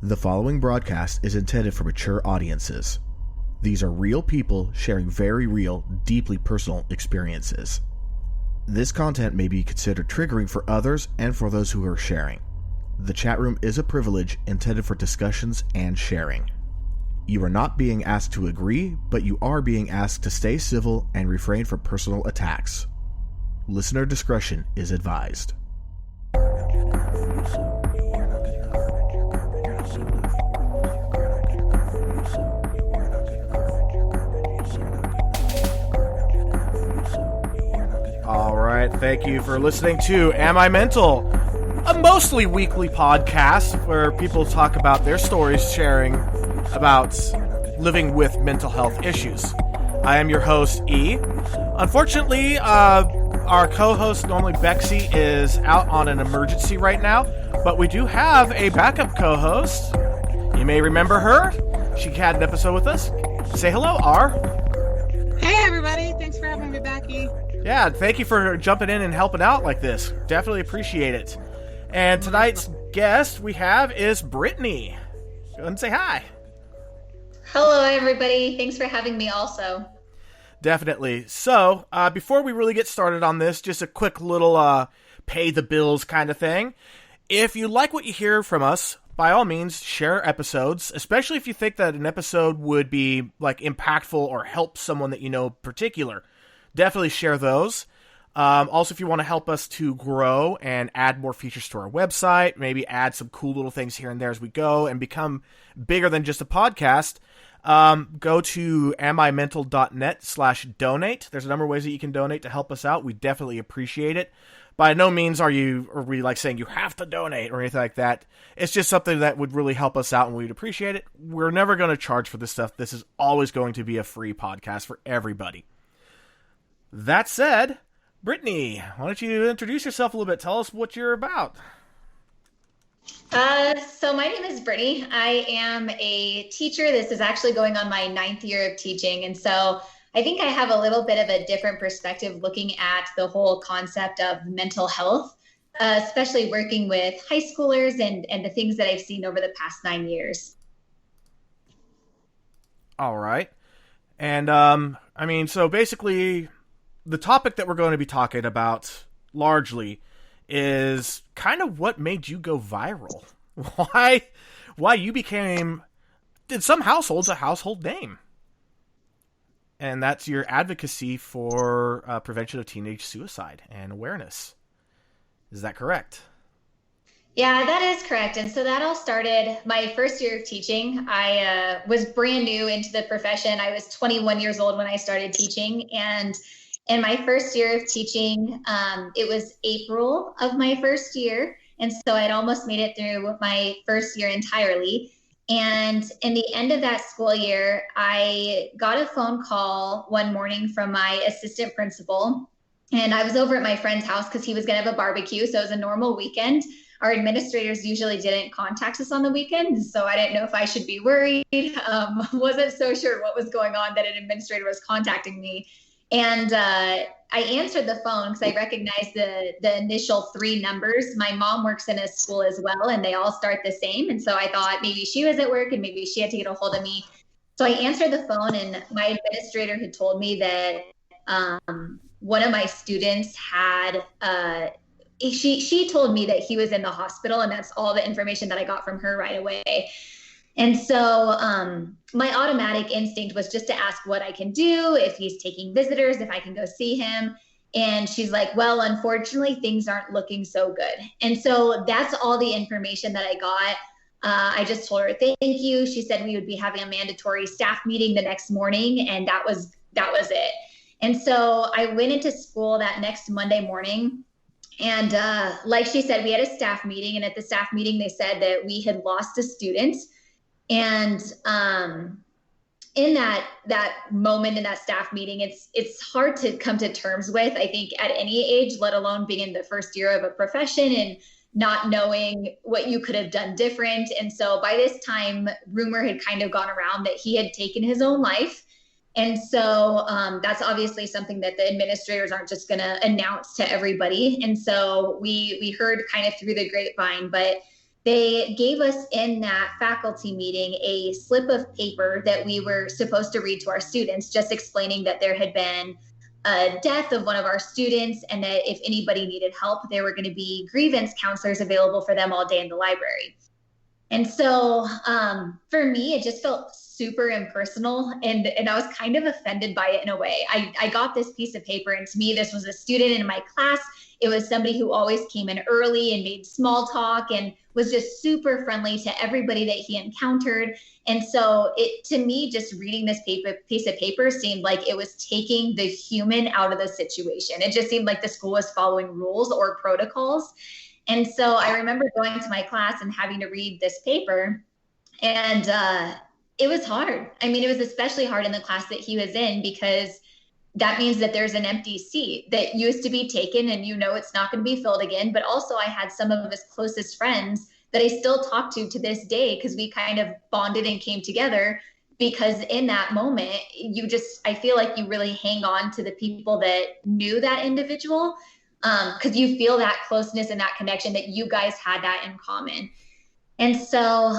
The following broadcast is intended for mature audiences. These are real people sharing very real, deeply personal experiences. This content may be considered triggering for others and for those who are sharing. The chat room is a privilege intended for discussions and sharing. You are not being asked to agree, but you are being asked to stay civil and refrain from personal attacks. Listener discretion is advised. All right, thank you for listening to Am I Mental? A mostly weekly podcast where people talk about their stories, sharing about living with mental health issues. I am your host, E. Unfortunately, our co-host, normally Bexy, is out on an emergency right now, but we do have a backup co-host. You may remember her. She had an episode with us. Say hello, R. Hey, everybody. Thanks for having me back, E. Yeah, thank you for jumping in and helping out like this. Definitely appreciate it. And tonight's guest we have is Brittni. Go ahead and say hi. Hello, everybody. Thanks for having me also. Definitely. So, before we really get started on this, just a quick little pay the bills kind of thing. If you like what you hear from us, by all means, share episodes, especially if you think that an episode would be like impactful or help someone that you know in particular. Definitely share those. Also, if you want to help us to grow and add more features to our website, maybe add some cool little things here and there as we go and become bigger than just a podcast, go to amimental.net/donate. There's a number of ways that you can donate to help us out. We definitely appreciate it. By no means are we like saying you have to donate or anything like that. It's just something that would really help us out and we'd appreciate it. We're never going to charge for this stuff. This is always going to be a free podcast for everybody. That said, Brittni, why don't you introduce yourself a little bit? Tell us what you're about. So my name is Brittni. I am a teacher. This is actually going on my 9th year of teaching. And so I think I have a little bit of a different perspective looking at the whole concept of mental health, especially working with high schoolers and the things that I've seen over the past 9 years. All right. And, so basically the topic that we're going to be talking about largely is kind of what made you go viral. Why you became, in some households, a household name. And that's your advocacy for prevention of teenage suicide and awareness. Is that correct? Yeah, that is correct. And so that all started my first year of teaching. I was brand new into the profession. I was 21 years old when I started teaching. And in my first year of teaching, it was April of my first year. And so I'd almost made it through my first year entirely. And in the end of that school year, I got a phone call one morning from my assistant principal. And I was over at my friend's house because he was going to have a barbecue. So it was a normal weekend. Our administrators usually didn't contact us on the weekend. So I didn't know if I should be worried. Wasn't so sure what was going on that an administrator was contacting me. And I answered the phone because I recognized the initial 3 numbers. My mom works in a school as well, and they all start the same. And so I thought maybe she was at work and maybe she had to get a hold of me. So I answered the phone, and my administrator had told me that one of my students had, she told me that he was in the hospital, and that's all the information that I got from her right away. And so my automatic instinct was just to ask what I can do, if he's taking visitors, if I can go see him. And she's like, well, unfortunately, things aren't looking so good. And so that's all the information that I got. I just told her, thank you. She said we would be having a mandatory staff meeting the next morning. And that was it. And so I went into school that next Monday morning. And like she said, we had a staff meeting. And at the staff meeting, they said that we had lost a student. And in that moment in that staff meeting, it's hard to come to terms with, I think, at any age, let alone being in the first year of a profession and not knowing what you could have done different. And so by this time, rumor had kind of gone around that he had taken his own life. And so that's obviously something that the administrators aren't just going to announce to everybody. And so we heard kind of through the grapevine, but they gave us in that faculty meeting a slip of paper that we were supposed to read to our students, just explaining that there had been a death of one of our students and that if anybody needed help, there were going to be grievance counselors available for them all day in the library. And so for me, it just felt super impersonal, and I was kind of offended by it in a way. I got this piece of paper, and to me, this was a student in my class. It was somebody who always came in early and made small talk and was just super friendly to everybody that he encountered. And so to me, just reading this piece of paper seemed like it was taking the human out of the situation. It just seemed like the school was following rules or protocols. And so I remember going to my class and having to read this paper, and it was hard. I mean, it was especially hard in the class that he was in, because that means that there's an empty seat that used to be taken, and it's not going to be filled again. But also I had some of his closest friends that I still talk to this day, because we kind of bonded and came together, because in that moment, I feel like you really hang on to the people that knew that individual, because you feel that closeness and that connection, that you guys had that in common. And so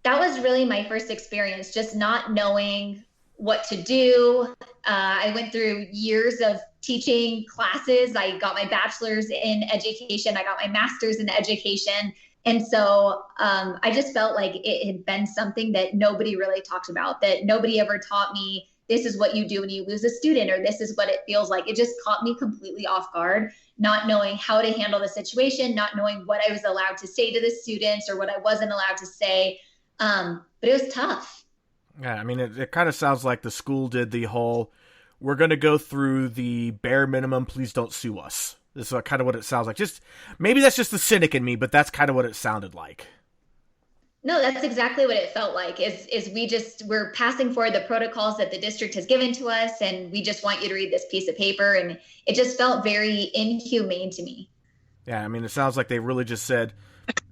that was really my first experience, just not knowing what to do. I went through years of teaching classes. I got my bachelor's in education. I got my master's in education. And so I just felt like it had been something that nobody really talked about, that nobody ever taught me, this is what you do when you lose a student, or this is what it feels like. It just caught me completely off guard, not knowing how to handle the situation, not knowing what I was allowed to say to the students or what I wasn't allowed to say. But it was tough. Yeah, I mean, it kind of sounds like the school did the whole, we're going to go through the bare minimum, please don't sue us. This is kind of what it sounds like. Just maybe that's just the cynic in me, but that's kind of what it sounded like. No, that's exactly what it felt like, is we're passing forward the protocols that the district has given to us, and we just want you to read this piece of paper. And it just felt very inhumane to me. Yeah, I mean, it sounds like they really just said,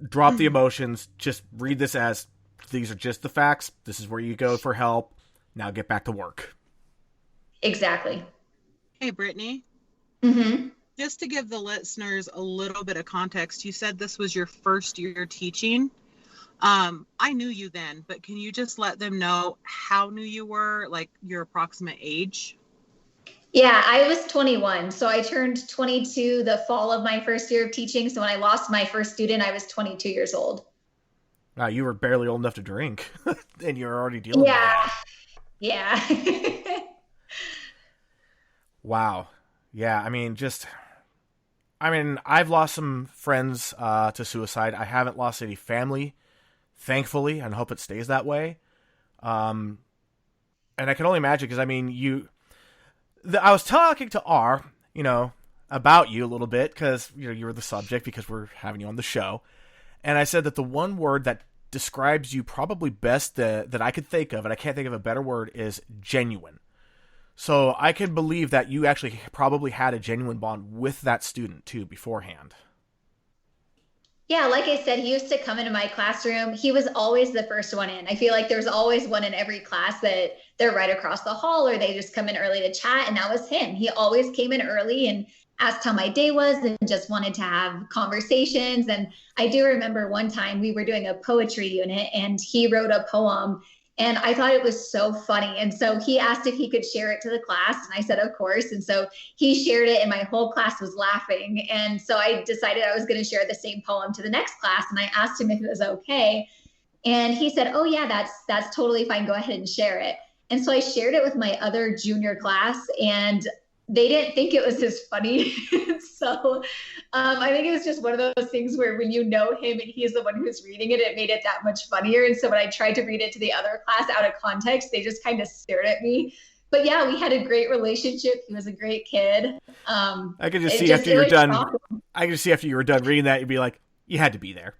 drop the emotions, just read this as, these are just the facts, this is where you go for help, now get back to work. Exactly. Hey, Brittni. Mm-hmm. Just to give the listeners a little bit of context, you said this was your first year teaching. I knew you then, but can you just let them know how new you were, like your approximate age? Yeah, I was 21. So I turned 22 the fall of my first year of teaching. So when I lost my first student, I was 22 years old. Wow, you were barely old enough to drink, and you were already dealing with that. Yeah. Wow. Yeah, I mean, I've lost some friends to suicide. I haven't lost any family, thankfully, and I hope it stays that way. And I can only imagine, because, I mean, I was talking to R, about you a little bit, because, you were the subject, because we're having you on the show. And I said that the one word that describes you probably best that I could think of, and I can't think of a better word, is genuine. So I can believe that you actually probably had a genuine bond with that student, too, beforehand. Yeah, like I said, he used to come into my classroom. He was always the first one in. I feel like there's always one in every class that they're right across the hall, or they just come in early to chat, and that was him. He always came in early and asked how my day was and just wanted to have conversations. And I do remember one time we were doing a poetry unit, and he wrote a poem, and I thought it was so funny. And so he asked if he could share it to the class, and I said, of course. And so he shared it, and my whole class was laughing. And so I decided I was going to share the same poem to the next class, and I asked him if it was okay. And he said, oh yeah, that's totally fine. Go ahead and share it. And so I shared it with my other junior class, and they didn't think it was as funny. So I think it was just one of those things where when you know him and he's the one who's reading it, it made it that much funnier. And so when I tried to read it to the other class out of context, they just kind of stared at me. But yeah, we had a great relationship. He was a great kid. I could just see after you were done. I could see after you were done reading that, you'd be like, you had to be there.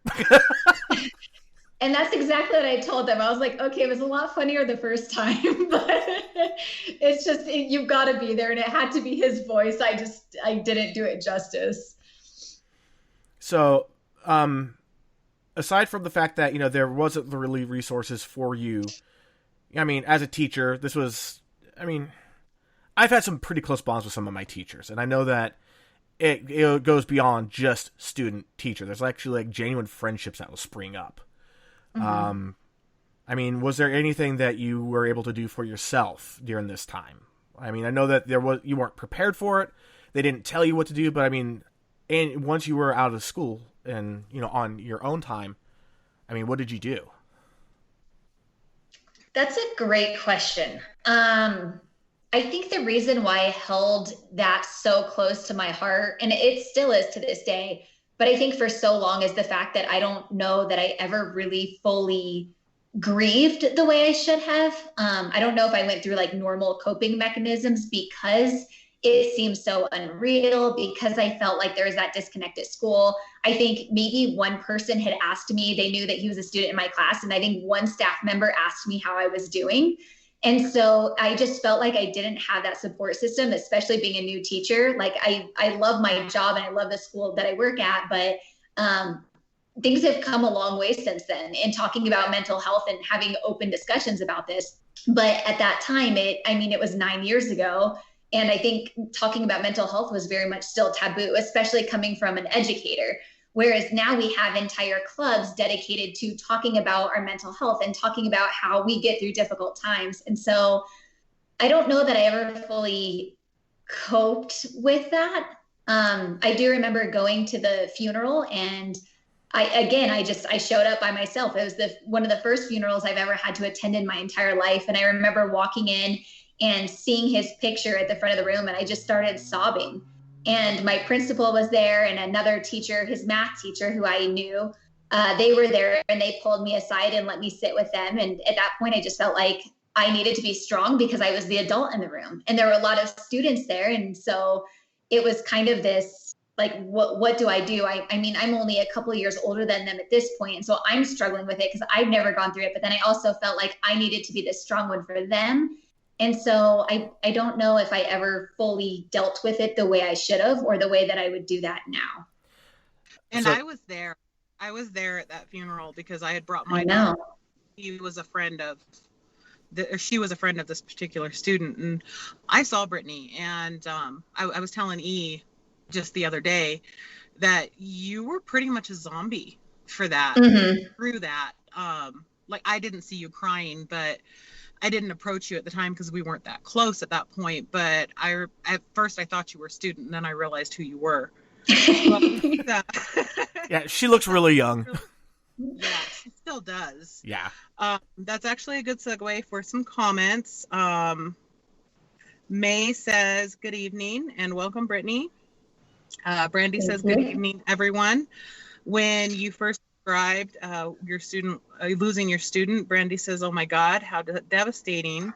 And that's exactly what I told them. I was like, okay, it was a lot funnier the first time, but it's just, you've got to be there. And it had to be his voice. I didn't do it justice. So, aside from the fact that, there wasn't really resources for you, I mean, as a teacher, I've had some pretty close bonds with some of my teachers. And I know that it goes beyond just student teacher. There's actually like genuine friendships that will spring up. Mm-hmm. I mean, was there anything that you were able to do for yourself during this time? I mean, I know that you weren't prepared for it. They didn't tell you what to do, but I mean, and once you were out of school and, you know, on your own time, I mean, what did you do? That's a great question. I think the reason why I held that so close to my heart, and it still is to this day, but I think for so long, is the fact that I don't know that I ever really fully grieved the way I should have. I don't know if I went through like normal coping mechanisms because it seemed so unreal, because I felt like there was that disconnect at school. I think maybe one person had asked me, they knew that he was a student in my class, and I think one staff member asked me how I was doing. And so I just felt like I didn't have that support system, especially being a new teacher. Like I love my job and I love the school that I work at, but things have come a long way since then in talking about mental health and having open discussions about this. But at that time, it was 9 years ago. And I think talking about mental health was very much still taboo, especially coming from an educator. Whereas now we have entire clubs dedicated to talking about our mental health and talking about how we get through difficult times. And so I don't know that I ever fully coped with that. I do remember going to the funeral, and I showed up by myself. It was one of the first funerals I've ever had to attend in my entire life. And I remember walking in and seeing his picture at the front of the room, and I just started sobbing. And my principal was there, and another teacher, his math teacher, who I knew, they were there, and they pulled me aside and let me sit with them. And at that point, I just felt like I needed to be strong because I was the adult in the room, and there were a lot of students there. And so it was kind of this, like, what do I do? I mean, I'm only a couple of years older than them at this point, and so I'm struggling with it because I've never gone through it. But then I also felt like I needed to be the strong one for them. And so I don't know if I ever fully dealt with it the way I should have, or the way that I would do that now. And I was there. I was there at that funeral because I had brought my dog. She was a friend of this particular student, and I saw Brittni. And I was telling E just the other day that you were pretty much a zombie for that. Mm-hmm. Through that. Like, I didn't see you crying, but I didn't approach you at the time because we weren't that close at that point. But at first I thought you were a student, and then I realized who you were. Yeah, she looks really young. Yeah, she still does. Yeah. That's actually a good segue for some comments. May says, good evening and welcome, Brittni. Brandy says, good evening, everyone. When you first described your student losing your student, Brandy says, oh my God, how devastating.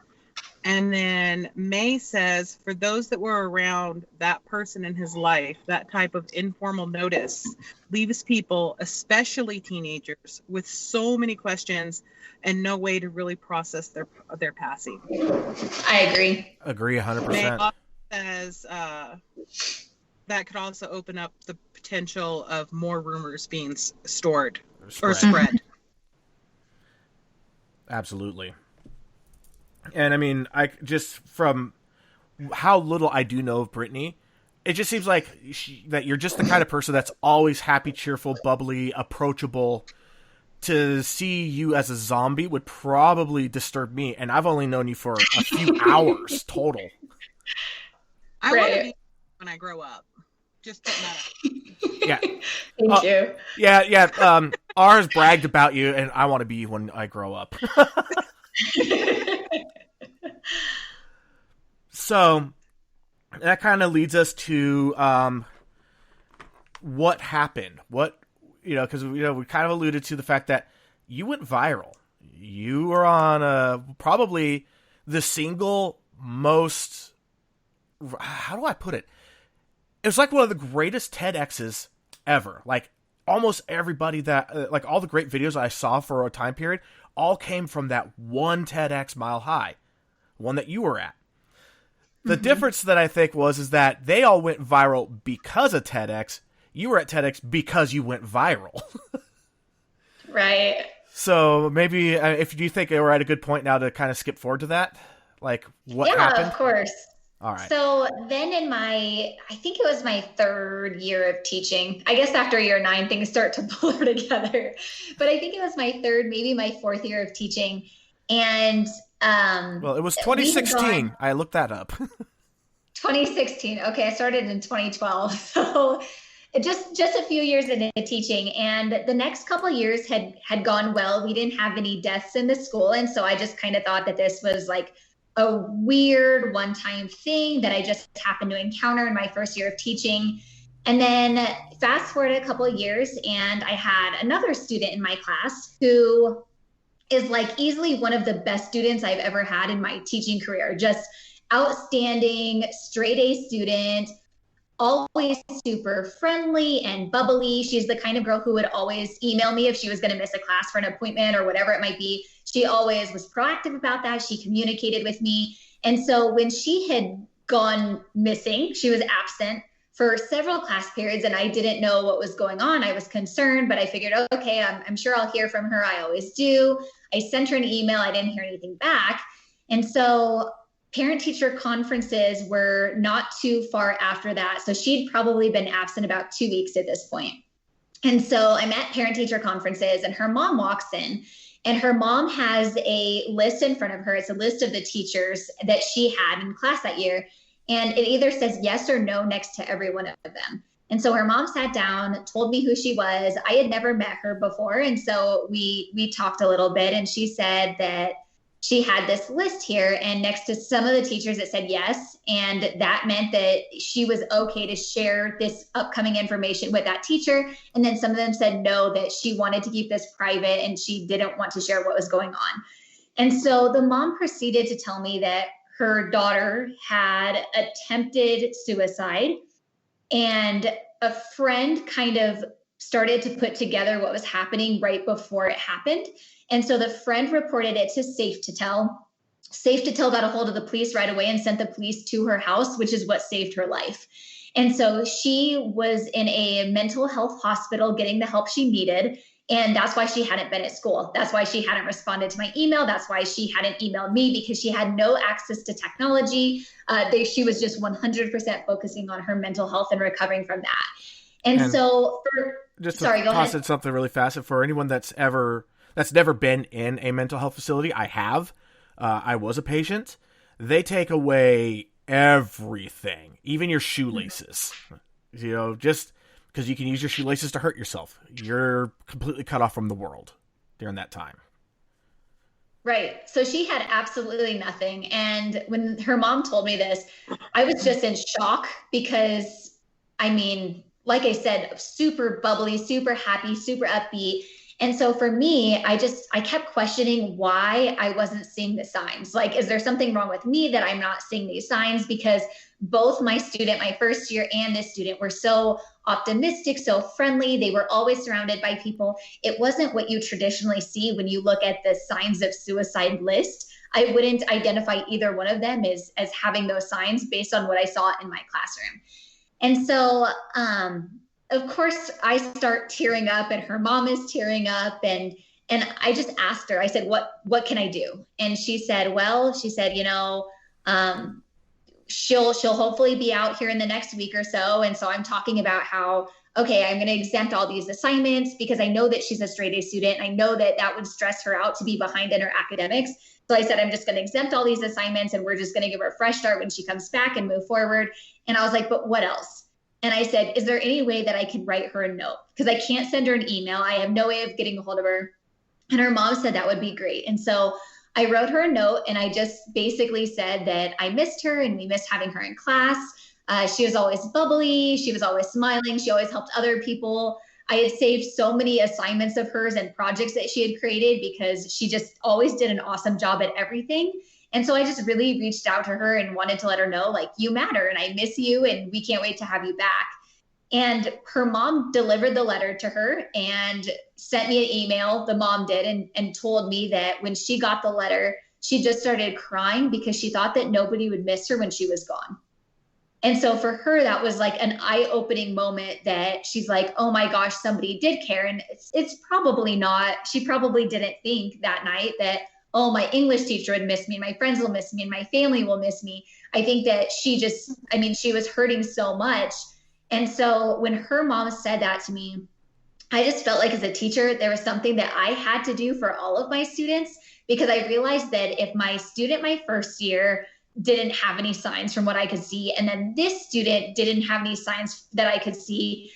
And then May says, for those that were around that person in his life, that type of informal notice leaves people, especially teenagers, with so many questions and no way to really process their passing. I agree. Agree 100%. May also says that could also open up the potential of more rumors being stored or spread. Absolutely. And I mean, just from how little I do know of Brittni, it just seems like that you're just the kind of person that's always happy, cheerful, bubbly, approachable. To see you as a zombie would probably disturb me, and I've only known you for a few hours total. I want to be when I grow up. Just putting that up. Yeah. Thank you. Yeah. Ours bragged about you, and I want to be you when I grow up. So that kind of leads us to what happened. Because we kind of alluded to the fact that you went viral. You were on probably the single most. How do I put it? It was like one of the greatest TEDx's ever. Like almost everybody that, like all the great videos I saw for a time period, all came from that one TEDx Mile High, one that you were at. The difference that I think is that they all went viral because of TEDx. You were at TEDx because you went viral. Right. So maybe if you think we're at a good point now to kind of skip forward to that, like what happened? Yeah, of course. All right. So then I think it was my third year of teaching. I guess after year 9, things start to blur together. But I think it was my third, maybe my fourth year of teaching. And Well, it was we had gone 2016. I looked that up. 2016. Okay, I started in 2012. So just a few years into teaching, and the next couple years had gone well. We didn't have any deaths in the school, and so I just kind of thought that this was like a weird one-time thing that I just happened to encounter in my first year of teaching. And then fast forward a couple of years, and I had another student in my class who is like easily one of the best students I've ever had in my teaching career. Just outstanding, straight A student, always super friendly and bubbly. She's the kind of girl who would always email me if she was going to miss a class for an appointment or whatever it might be. She always was proactive about that. She communicated with me. And so when she had gone missing, she was absent for several class periods, and I didn't know what was going on. I was concerned, but I figured, okay, I'm sure I'll hear from her. I always do. I sent her an email. I didn't hear anything back. And so parent-teacher conferences were not too far after that. So she'd probably been absent about 2 weeks at this point. And so I'm at parent-teacher conferences, and her mom walks in, and her mom has a list in front of her. It's a list of the teachers that she had in class that year. And it either says yes or no next to every one of them. And so her mom sat down, told me who she was. I had never met her before. And so we talked a little bit, and she said that she had this list here, and next to some of the teachers it said yes. And that meant that she was okay to share this upcoming information with that teacher. And then some of them said no, that she wanted to keep this private and she didn't want to share what was going on. And so the mom proceeded to tell me that her daughter had attempted suicide, and a friend kind of started to put together what was happening right before it happened. And so the friend reported it to Safe to Tell. Safe to Tell got a hold of the police right away and sent the police to her house, which is what saved her life. And so she was in a mental health hospital getting the help she needed. And that's why she hadn't been at school. That's why she hadn't responded to my email. That's why she hadn't emailed me, because she had no access to technology. She was just 100% focusing on her mental health and recovering from that. And so just to toss in something really fast, for anyone that's never been in a mental health facility, I have. I was a patient. They take away everything, even your shoelaces. You know, just because you can use your shoelaces to hurt yourself. You're completely cut off from the world during that time. Right. So she had absolutely nothing. And when her mom told me this, I was just in shock because, I mean, like I said, super bubbly, super happy, super upbeat. And so for me, I kept questioning why I wasn't seeing the signs. Like, is there something wrong with me that I'm not seeing these signs? Because both my student, my first year, and this student were so optimistic, so friendly. They were always surrounded by people. It wasn't what you traditionally see when you look at the signs of suicide list. I wouldn't identify either one of them as having those signs based on what I saw in my classroom. And so, of course, I start tearing up, and her mom is tearing up, and I just asked her, I said, what can I do? And she said, you know, she'll hopefully be out here in the next week or so. And so I'm talking about how, okay, I'm going to exempt all these assignments because I know that she's a straight A student. I know that would stress her out to be behind in her academics. So I said, I'm just going to exempt all these assignments, and we're just going to give her a fresh start when she comes back and move forward. And I was like, but what else? And I said, is there any way that I can write her a note? Because I can't send her an email. I have no way of getting a hold of her. And her mom said that would be great. And so I wrote her a note, and I just basically said that I missed her and we missed having her in class. She was always bubbly. She was always smiling. She always helped other people. I had saved so many assignments of hers and projects that she had created because she just always did an awesome job at everything. And so I just really reached out to her and wanted to let her know, like, you matter and I miss you and we can't wait to have you back. And her mom delivered the letter to her and sent me an email, the mom did, and told me that when she got the letter, she just started crying because she thought that nobody would miss her when she was gone. And so for her, that was like an eye-opening moment that she's like, oh my gosh, somebody did care. And it's probably not, she probably didn't think that night that oh, my English teacher would miss me, and my friends will miss me, and my family will miss me. I think that she was hurting so much. And so when her mom said that to me, I just felt like as a teacher, there was something that I had to do for all of my students, because I realized that if my student my first year didn't have any signs from what I could see, and then this student didn't have any signs that I could see,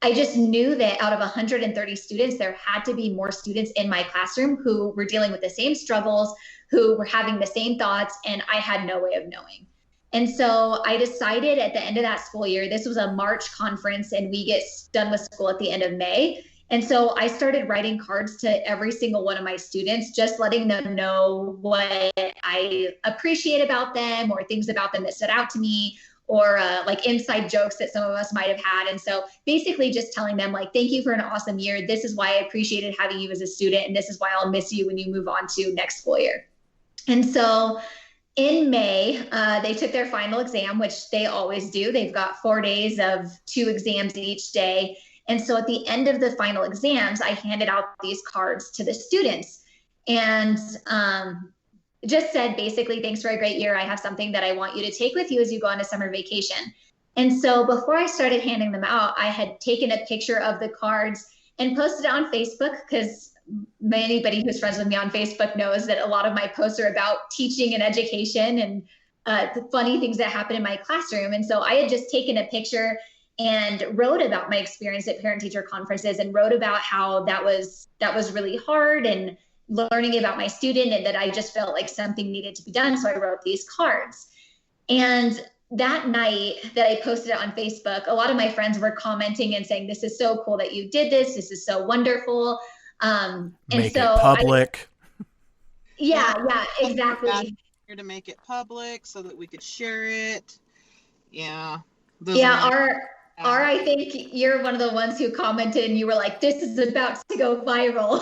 I just knew that out of 130 students, there had to be more students in my classroom who were dealing with the same struggles, who were having the same thoughts, and I had no way of knowing. And so I decided at the end of that school year, this was a March conference, and we get done with school at the end of May. And so I started writing cards to every single one of my students, just letting them know what I appreciate about them, or things about them that stood out to me, or like inside jokes that some of us might have had. And so basically just telling them, like, thank you for an awesome year. This is why I appreciated having you as a student, and this is why I'll miss you when you move on to next school year. And so in May, they took their final exam, which they always do. They've got 4 days of 2 exams each day. And so at the end of the final exams, I handed out these cards to the students, and just said, basically, thanks for a great year. I have something that I want you to take with you as you go on a summer vacation. And so before I started handing them out, I had taken a picture of the cards and posted it on Facebook, because anybody who's friends with me on Facebook knows that a lot of my posts are about teaching and education and the funny things that happen in my classroom. And so I had just taken a picture and wrote about my experience at parent-teacher conferences, and wrote about how that was really hard, and learning about my student, and that I just felt like something needed to be done. So I wrote these cards. And that night that I posted it on Facebook, a lot of my friends were commenting and saying, this is so cool that you did this. This is so wonderful. Make it public. Yeah, exactly. Here to make it public so that we could share it. Yeah. I think you're one of the ones who commented, and you were like, this is about to go viral.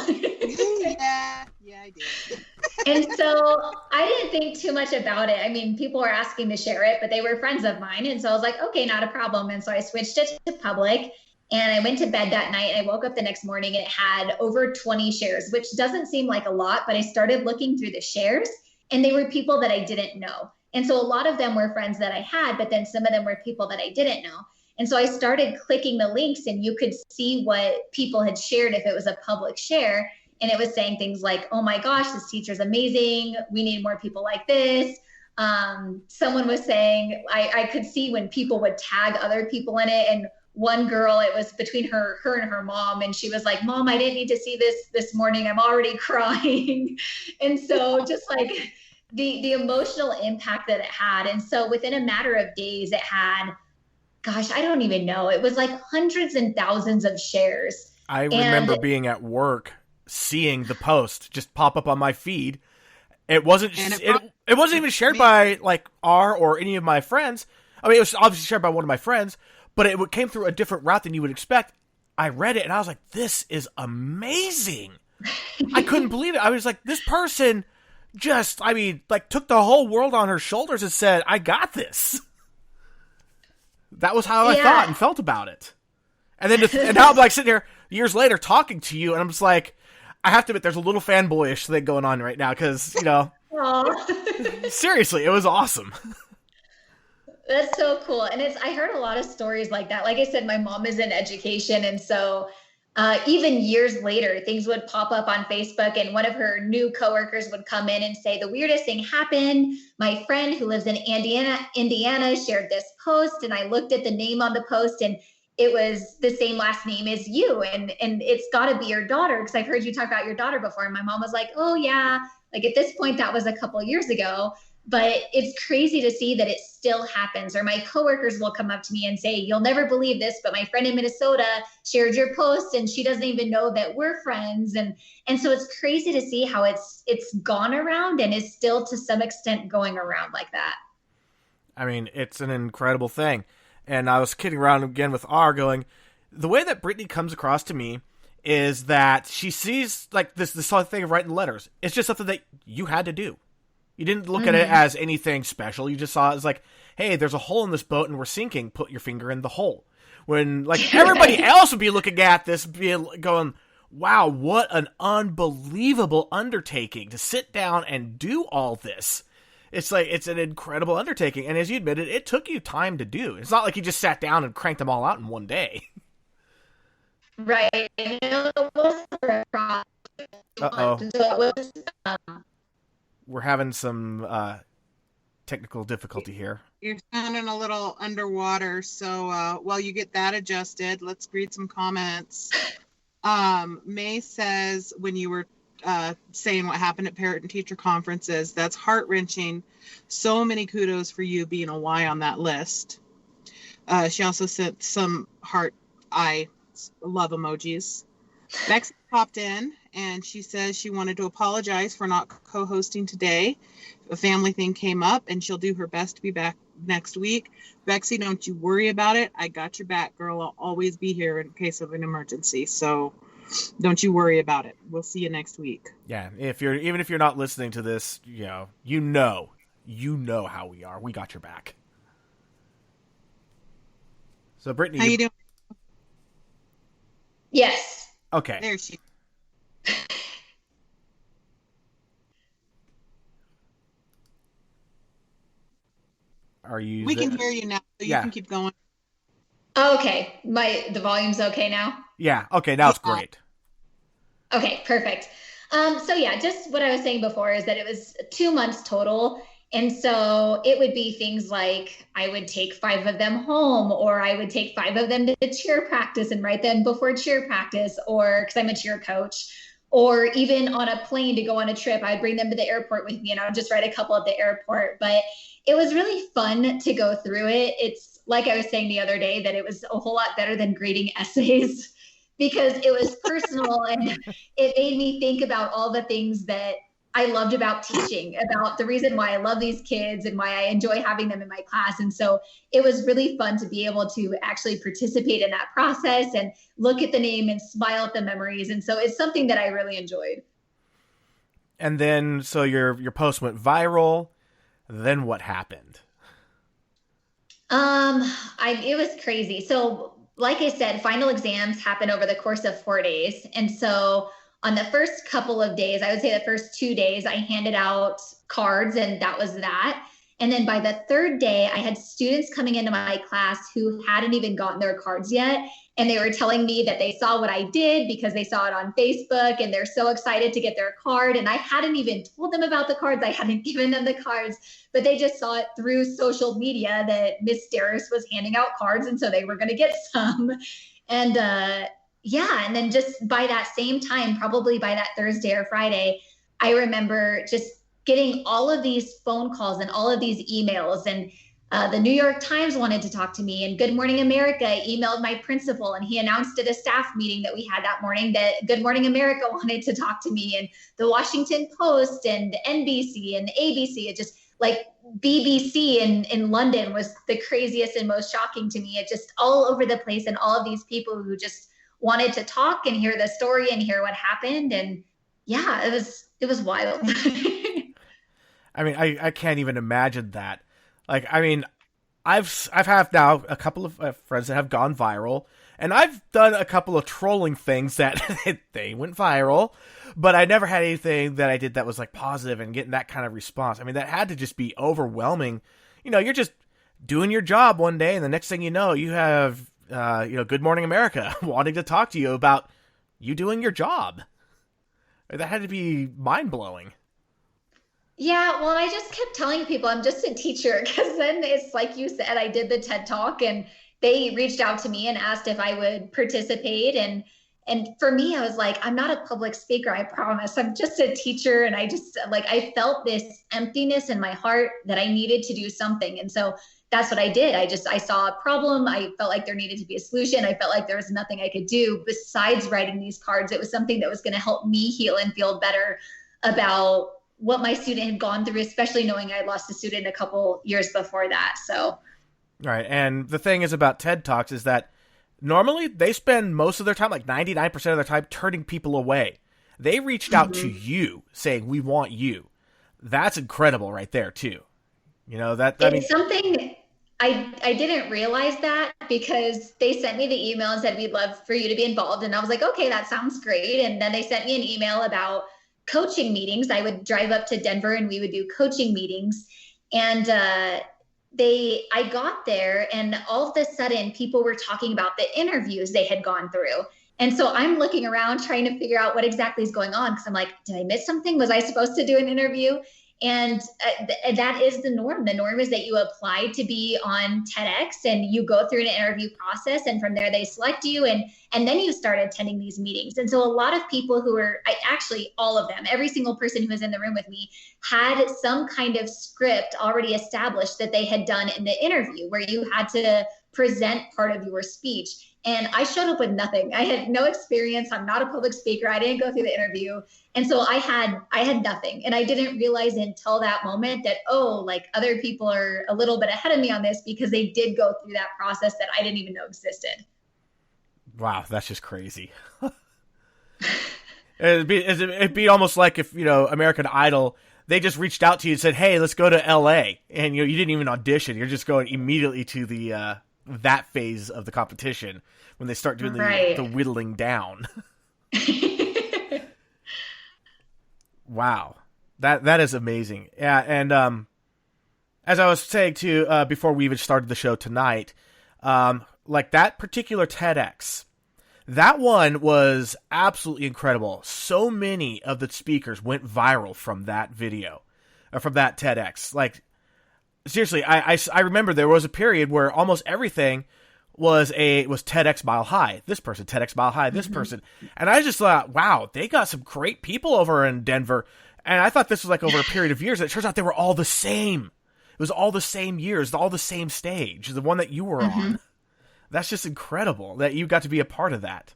Yeah, I did. And so I didn't think too much about it. I mean, people were asking to share it, but they were friends of mine. And so I was like, okay, not a problem. And so I switched it to public, and I went to bed that night, and I woke up the next morning, and it had over 20 shares, which doesn't seem like a lot, but I started looking through the shares, and they were people that I didn't know. And so a lot of them were friends that I had, but then some of them were people that I didn't know. And so I started clicking the links, and you could see what people had shared if it was a public share. And it was saying things like, oh my gosh, this teacher's amazing. We need more people like this. Someone was saying, I could see when people would tag other people in it. And one girl, it was between her and her mom. And she was like, Mom, I didn't need to see this morning. I'm already crying. And so just like the emotional impact that it had. And so within a matter of days, it had, gosh, I don't even know. It was like hundreds and thousands of shares. I remember being at work, seeing the post just pop up on my feed. It wasn't even shared by like R or any of my friends. I mean, it was obviously shared by one of my friends, but it came through a different route than you would expect. I read it and I was like, this is amazing. I couldn't believe it. I was like, this person just, I mean, like took the whole world on her shoulders and said, I got this. That was how I thought and felt about it. And then and now I'm like sitting here years later talking to you, and I'm just like, I have to admit, there's a little fanboyish thing going on right now, because, you know, seriously, it was awesome. That's so cool. And I heard a lot of stories like that. Like I said, my mom is in education. And so even years later, things would pop up on Facebook, and one of her new coworkers would come in and say, the weirdest thing happened. My friend who lives in Indiana shared this post, and I looked at the name on the post, and it was the same last name as you. And it's got to be your daughter, because I've heard you talk about your daughter before. And my mom was like, oh, yeah. Like at this point, that was a couple years ago. But it's crazy to see that it still happens. Or my coworkers will come up to me and say, you'll never believe this, but my friend in Minnesota shared your post, and she doesn't even know that we're friends. And so it's crazy to see how it's gone around and is still to some extent going around like that. I mean, it's an incredible thing. And I was kidding around again with R going, the way that Brittni comes across to me is that she sees like this whole thing of writing letters. It's just something that you had to do. You didn't look at it as anything special. You just saw it as like, hey, there's a hole in this boat and we're sinking. Put your finger in the hole. When like everybody else would be looking at this, being going, wow, what an unbelievable undertaking to sit down and do all this. It's like, it's an incredible undertaking. And as you admitted, it took you time to do. It's not like you just sat down and cranked them all out in one day. Right. Uh-oh. We're having some technical difficulty here. You're sounding a little underwater, so while you get that adjusted, let's read some comments. May says, when you were saying what happened at parent and teacher conferences, that's heart-wrenching. So many kudos for you being a Y on that list. She also sent some heart eye love emojis. Bex popped in and she says she wanted to apologize for not co-hosting today. A family thing came up and she'll do her best to be back next week. Bexy, don't you worry about it. I got your back, girl. I'll always be here in case of an emergency. So don't you worry about it. We'll see you next week. Yeah, even if you're not listening to this, you know how we are. We got your back. So Brittni, how you doing? Yes. Okay. There she. Are you? We can hear you now, so you can keep going. Okay, the volume's okay now. Yeah. Okay, now it's great. Okay, perfect. So yeah, just what I was saying before is that it was 2 months total. And so it would be things like I would take 5 of them home, or I would take 5 of them to cheer practice and write them before cheer practice, or because I'm a cheer coach, or even on a plane to go on a trip, I'd bring them to the airport with me and I would just write a couple at the airport. But it was really fun to go through it. It's like I was saying the other day that it was a whole lot better than grading essays because it was personal and it made me think about all the things that I loved about teaching, about the reason why I love these kids and why I enjoy having them in my class. And so it was really fun to be able to actually participate in that process and look at the name and smile at the memories. And so it's something that I really enjoyed. And then, so your post went viral. Then what happened? It was crazy. So like I said, final exams happen over the course of 4 days. And so on the first couple of days, I would say the first 2 days, I handed out cards and that was that. And then by the third day, I had students coming into my class who hadn't even gotten their cards yet. And they were telling me that they saw what I did because they saw it on Facebook and they're so excited to get their card. And I hadn't even told them about the cards. I hadn't given them the cards, but they just saw it through social media that Miss Darris was handing out cards. And so they were going to get some. And and then just by that same time, probably by that Thursday or Friday, I remember just getting all of these phone calls and all of these emails, and the New York Times wanted to talk to me, and Good Morning America emailed my principal, and he announced at a staff meeting that we had that morning that Good Morning America wanted to talk to me, and the Washington Post and NBC and ABC. It just like BBC in London was the craziest and most shocking to me. It just all over the place, and all of these people who just wanted to talk and hear the story and hear what happened. And yeah, it was wild. I mean, I can't even imagine that. Like, I mean, I've had now a couple of friends that have gone viral, and I've done a couple of trolling things that they went viral, but I never had anything that I did that was like positive and getting that kind of response. I mean, that had to just be overwhelming. You're just doing your job one day, and the next thing you know, you have Good Morning America wanting to talk to you about you doing your job. That had to be mind-blowing. Yeah, well, I just kept telling people I'm just a teacher, because then it's like you said, I did the TED Talk and they reached out to me and asked if I would participate. And for me, I was like, I'm not a public speaker, I promise. I'm just a teacher. And I felt this emptiness in my heart that I needed to do something. And so that's what I did. I saw a problem. I felt like there needed to be a solution. I felt like there was nothing I could do besides writing these cards. It was something that was going to help me heal and feel better about what my student had gone through, especially knowing I lost a student a couple years before that. So. Right. And the thing is about TED Talks is that normally they spend most of their time, like 99% of their time, turning people away. They reached out to you saying, we want you. That's incredible right there too. Something I didn't realize that because they sent me the email and said, we'd love for you to be involved. And I was like, okay, that sounds great. And then they sent me an email about coaching meetings. I would drive up to Denver and we would do coaching meetings. And I got there and all of a sudden people were talking about the interviews they had gone through. And so I'm looking around trying to figure out what exactly is going on. Cause I'm like, did I miss something? Was I supposed to do an interview? And that is the norm. The norm is that you apply to be on TEDx and you go through an interview process. And from there, they select you. And then you start attending these meetings. And so a lot of people who were actually all of them, every single person who was in the room with me had some kind of script already established that they had done in the interview where you had to present part of your speech. And I showed up with nothing. I had no experience. I'm not a public speaker. I didn't go through the interview. And so I had nothing. And I didn't realize until that moment that, oh, like other people are a little bit ahead of me on this because they did go through that process that I didn't even know existed. Wow, that's just crazy. It'd be almost like if, American Idol, they just reached out to you and said, hey, let's go to LA. And you didn't even audition. You're just going immediately to the that phase of the competition when they start doing the whittling down. Wow. That is amazing. Yeah. And, as I was saying too, before we even started the show tonight, like that particular TEDx, that one was absolutely incredible. So many of the speakers went viral from that video, or from that TEDx. Like, seriously, I remember there was a period where almost everything was TEDx Mile High. This person, TEDx Mile High, this person. And I just thought, wow, they got some great people over in Denver. And I thought this was like over a period of years. And it turns out they were all the same. It was all the same years, all the same stage, the one that you were on. That's just incredible that you got to be a part of that.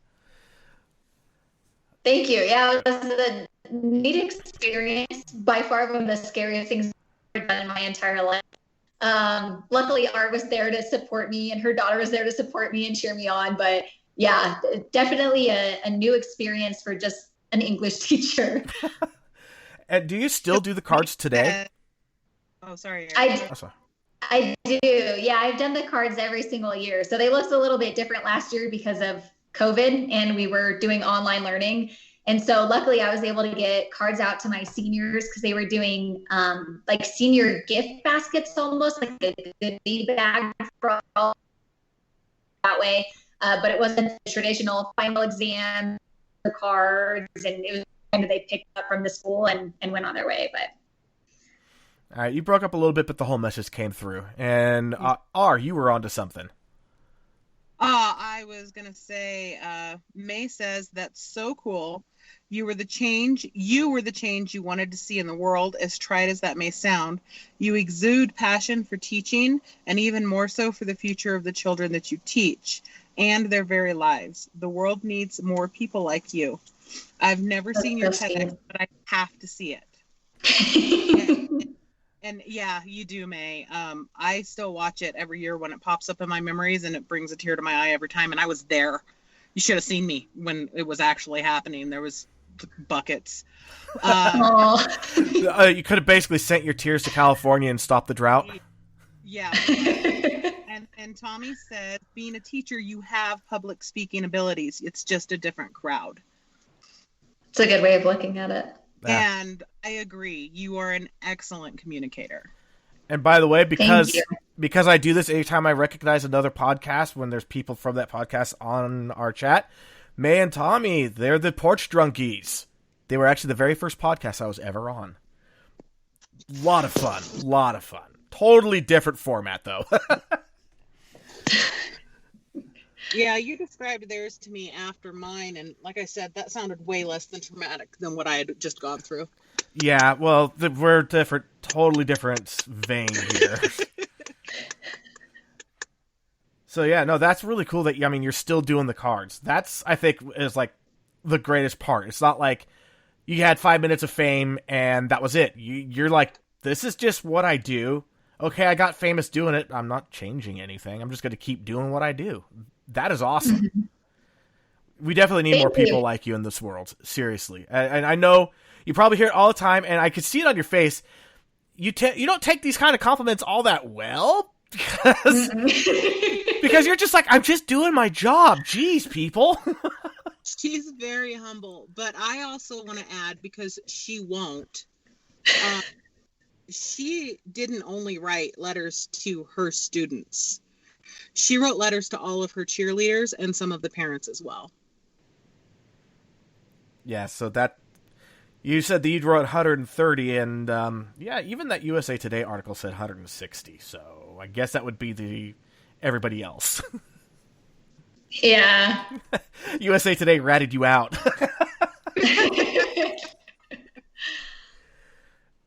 Thank you. Yeah, it was a neat experience. By far one of the scariest things I've done in my entire life. Luckily, Art was there to support me and her daughter was there to support me and cheer me on. But yeah, definitely a new experience for just an English teacher. And do you still do the cards today? Oh, sorry. I do. Yeah, I've done the cards every single year. So they looked a little bit different last year because of COVID and we were doing online learning. And so luckily I was able to get cards out to my seniors because they were doing like senior gift baskets, almost like a goodie bag for all that way. But it wasn't the traditional final exam cards, and it was kind of they picked up from the school and went on their way. But all right, you broke up a little bit, but the whole message came through. And you were onto something. I was going to say, May says, that's so cool. You were the change you wanted to see in the world, as trite as that may sound. You exude passion for teaching, and even more so for the future of the children that you teach and their very lives. The world needs more people like you. I've never seen your TEDx, but I have to see it. And yeah, you do, May. I still watch it every year when it pops up in my memories, and it brings a tear to my eye every time. And I was there. You should have seen me when it was actually happening. There was buckets. You could have basically sent your tears to California and stopped the drought. Yeah. And Tommy said, being a teacher, you have public speaking abilities. It's just a different crowd. It's a good way of looking at it. And I agree. You are an excellent communicator. And by the way, because I do this anytime I recognize another podcast, when there's people from that podcast on our chat, May and Tommy, they're the Porch Drunkies. They were actually the very first podcast I was ever on. Lot of fun. Totally different format, though. Yeah, you described theirs to me after mine, and like I said, that sounded way less than traumatic than what I had just gone through. Yeah, well, we're different, totally different vein here. So yeah, no, that's really cool that, you're still doing the cards. That's, I think, is like the greatest part. It's not like you had 5 minutes of fame and that was it. You're like, this is just what I do. Okay, I got famous doing it. I'm not changing anything. I'm just going to keep doing what I do. That is awesome. We definitely need more people like you in this world. Seriously. And I know you probably hear it all the time, and I could see it on your face. You don't take these kind of compliments all that well. Because you're just like, I'm just doing my job. Jeez, people. She's very humble, but I also want to add, because she won't, she didn't only write letters to her students. She wrote letters to all of her cheerleaders and some of the parents as well. Yeah, so that, you said that you wrote 130, and yeah, even that USA Today article said 160, so I guess that would be everybody else. Yeah. USA Today ratted you out.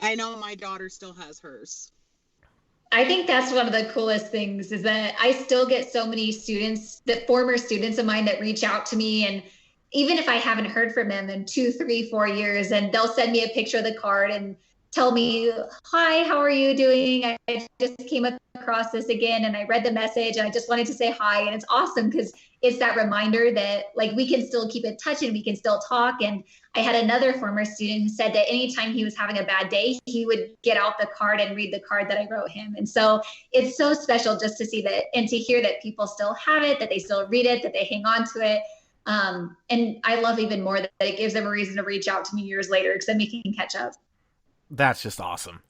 I know my daughter still has hers. I think that's one of the coolest things, is that I still get so many students, that former students of mine, that reach out to me, and even if I haven't heard from them in 2, 3, 4 years, and they'll send me a picture of the card and tell me, hi, how are you doing? I just came across this again, and I read the message, and I just wanted to say hi. And it's awesome, because it's that reminder that, like, we can still keep in touch and we can still talk. And I had another former student who said that anytime he was having a bad day, he would get out the card and read the card that I wrote him. And so it's so special just to see that, and to hear that people still have it, that they still read it, that they hang on to it. And I love even more that it gives them a reason to reach out to me years later, because then we can catch up. That's just awesome.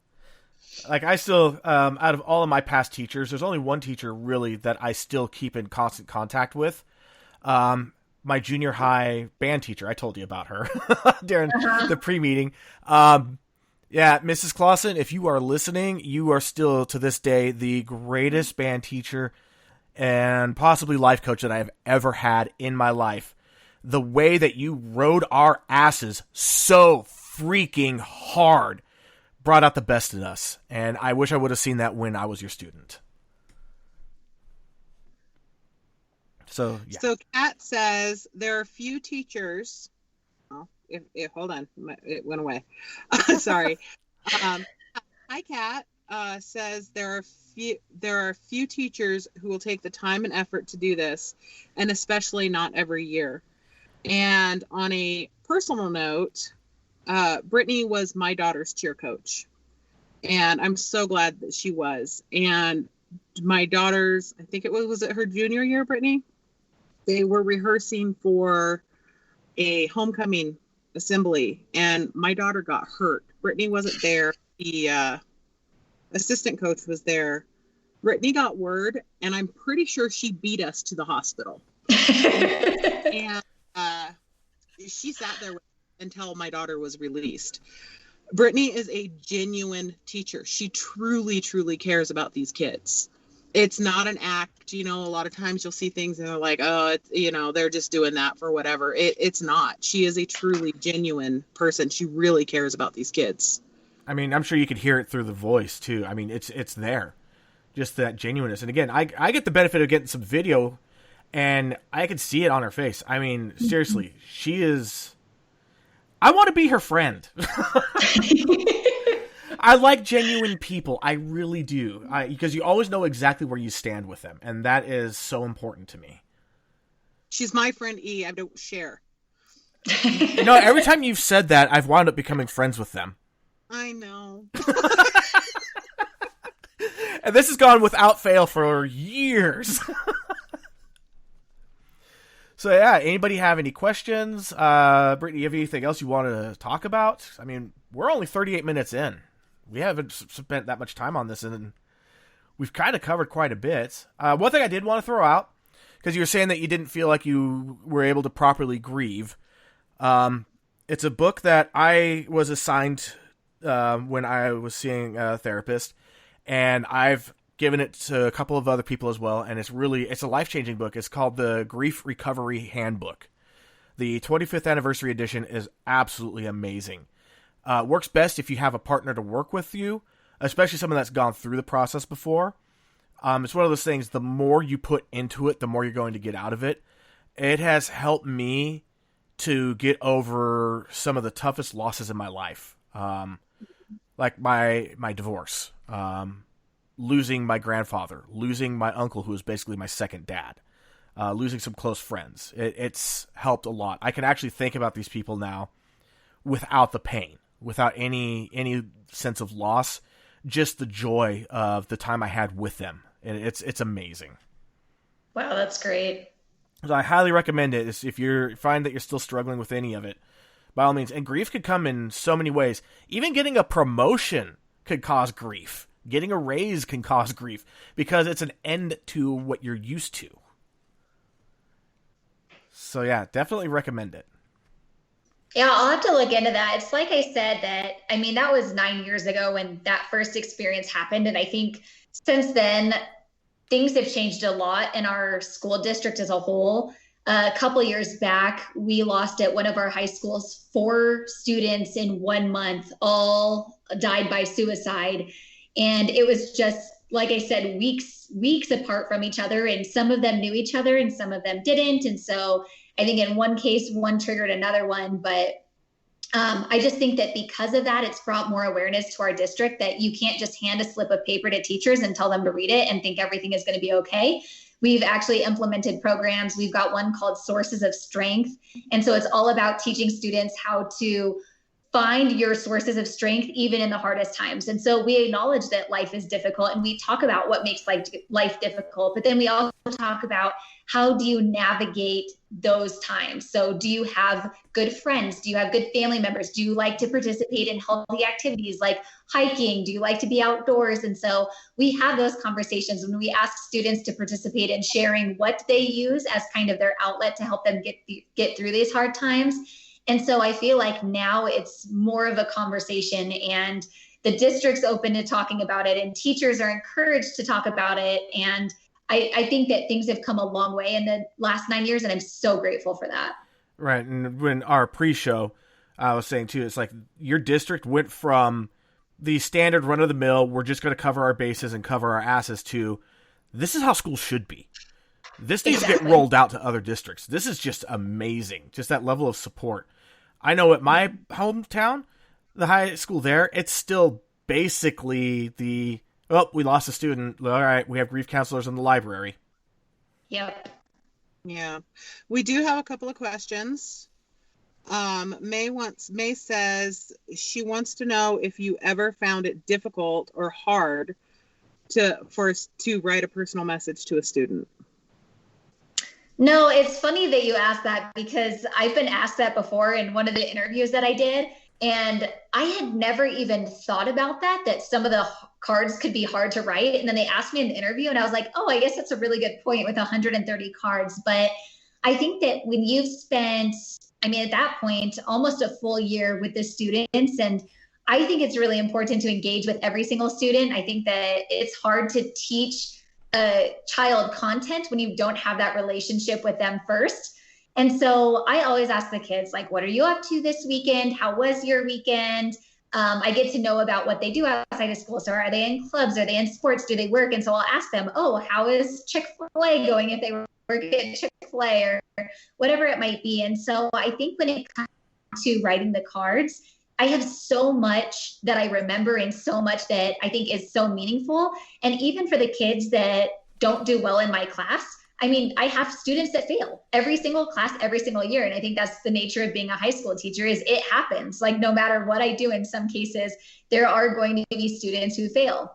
Like, I still, out of all of my past teachers, there's only one teacher really that I still keep in constant contact with. My junior high band teacher, I told you about her during the pre-meeting. Yeah, Mrs. Clausen, if you are listening, you are still, to this day, the greatest band teacher and possibly life coach that I have ever had in my life. The way that you rode our asses so freaking hard brought out the best in us. And I wish I would have seen that when I was your student. So, yeah. So Kat says there are few teachers. Oh, hold on, it went away. Sorry. Hi, Kat. Says there are few teachers who will take the time and effort to do this, and especially not every year. And on a personal note, Brittni was my daughter's cheer coach, and I'm so glad that she was. And my daughter's, I think was it her junior year, Brittni? They were rehearsing for a homecoming assembly, and my daughter got hurt. Brittni wasn't there. The assistant coach was there. Brittni got word, and I'm pretty sure she beat us to the hospital. And she sat there until my daughter was released. Brittni is a genuine teacher. She truly, truly cares about these kids. It's not an act. You know, a lot of times you'll see things and they're like, oh, they're just doing that for whatever. It's not. She is a truly genuine person. She really cares about these kids. I mean, I'm sure you could hear it through the voice too. I mean, it's there. Just that genuineness. And again, I get the benefit of getting some video, and I can see it on her face. I mean, seriously, she is... I want to be her friend. I like genuine people. I really do. Because you always know exactly where you stand with them. And that is so important to me. She's my friend E. I don't share. Every time you've said that, I've wound up becoming friends with them. I know. And this has gone without fail for years. So yeah, anybody have any questions? Brittni, you have anything else you wanted to talk about? I mean, we're only 38 minutes in. We haven't spent that much time on this, and we've kind of covered quite a bit. One thing I did want to throw out, because you were saying that you didn't feel like you were able to properly grieve. It's a book that I was assigned when I was seeing a therapist, and I've given it to a couple of other people as well, and it's a life-changing book. It's called the Grief Recovery Handbook. The 25th anniversary edition is absolutely amazing. Works best if you have a partner to work with you, especially someone that's gone through the process before. It's one of those things, the more you put into it, the more you're going to get out of it. It has helped me to get over some of the toughest losses in my life. Like my divorce, losing my grandfather, losing my uncle, who was basically my second dad, losing some close friends. It's helped a lot. I can actually think about these people now without the pain, without any sense of loss, just the joy of the time I had with them. and it's amazing. Wow, that's great. So I highly recommend it if you find that you're still struggling with any of it, by all means. And grief could come in so many ways. Even getting a promotion could cause grief. Getting a raise can cause grief because it's an end to what you're used to. So yeah, definitely recommend it. Yeah, I'll have to look into that. It's like I said that was 9 years ago when that first experience happened. And I think since then, things have changed a lot in our school district as a whole. A couple years back, we lost at one of our high schools 4 students in 1 month, all died by suicide. And it was just, like I said, weeks apart from each other. And some of them knew each other and some of them didn't. And so I think in one case, one triggered another one. But I just think that because of that, it's brought more awareness to our district that you can't just hand a slip of paper to teachers and tell them to read it and think everything is going to be okay. We've actually implemented programs. We've got one called Sources of Strength. And so it's all about teaching students how to find your sources of strength, even in the hardest times. And so we acknowledge that life is difficult and we talk about what makes life difficult, but then we also talk about how do you navigate those times? So do you have good friends? Do you have good family members? Do you like to participate in healthy activities like hiking? Do you like to be outdoors? And so we have those conversations when we ask students to participate in sharing what they use as kind of their outlet to help them get through these hard times. And so I feel like now it's more of a conversation and the district's open to talking about it and teachers are encouraged to talk about it. And I think that things have come a long way in the last 9 years, and I'm so grateful for that. Right. And when our pre-show, I was saying too, it's like your district went from the standard run-of-the-mill, we're just going to cover our bases and cover our asses, to this is how schools should be. This needs to get rolled out to other districts. This is just amazing. Just that level of support. I know at my hometown, the high school there, it's still basically we lost a student. All right, we have grief counselors in the library. Yep. Yeah. We do have a couple of questions. May says she wants to know if you ever found it difficult or hard to write a personal message to a student. No, it's funny that you asked that because I've been asked that before in one of the interviews that I did. And I had never even thought about that some of the cards could be hard to write. And then they asked me in the interview and I was like, oh, I guess that's a really good point with 130 cards. But I think that when you've spent, at that point, almost a full year with the students, and I think it's really important to engage with every single student. I think that it's hard to teach a child content when you don't have that relationship with them first. And so I always ask the kids, like, what are you up to this weekend? How was your weekend? I get to know about what they do outside of school. So are they in clubs? Are they in sports? Do they work? And so I'll ask them, oh, how is Chick-fil-A going if they work at Chick-fil-A or whatever it might be. And so I think when it comes to writing the cards, I have so much that I remember and so much that I think is so meaningful. And even for the kids that don't do well in my class, I have students that fail every single class, every single year. And I think that's the nature of being a high school teacher is it happens. Like no matter what I do, in some cases, there are going to be students who fail.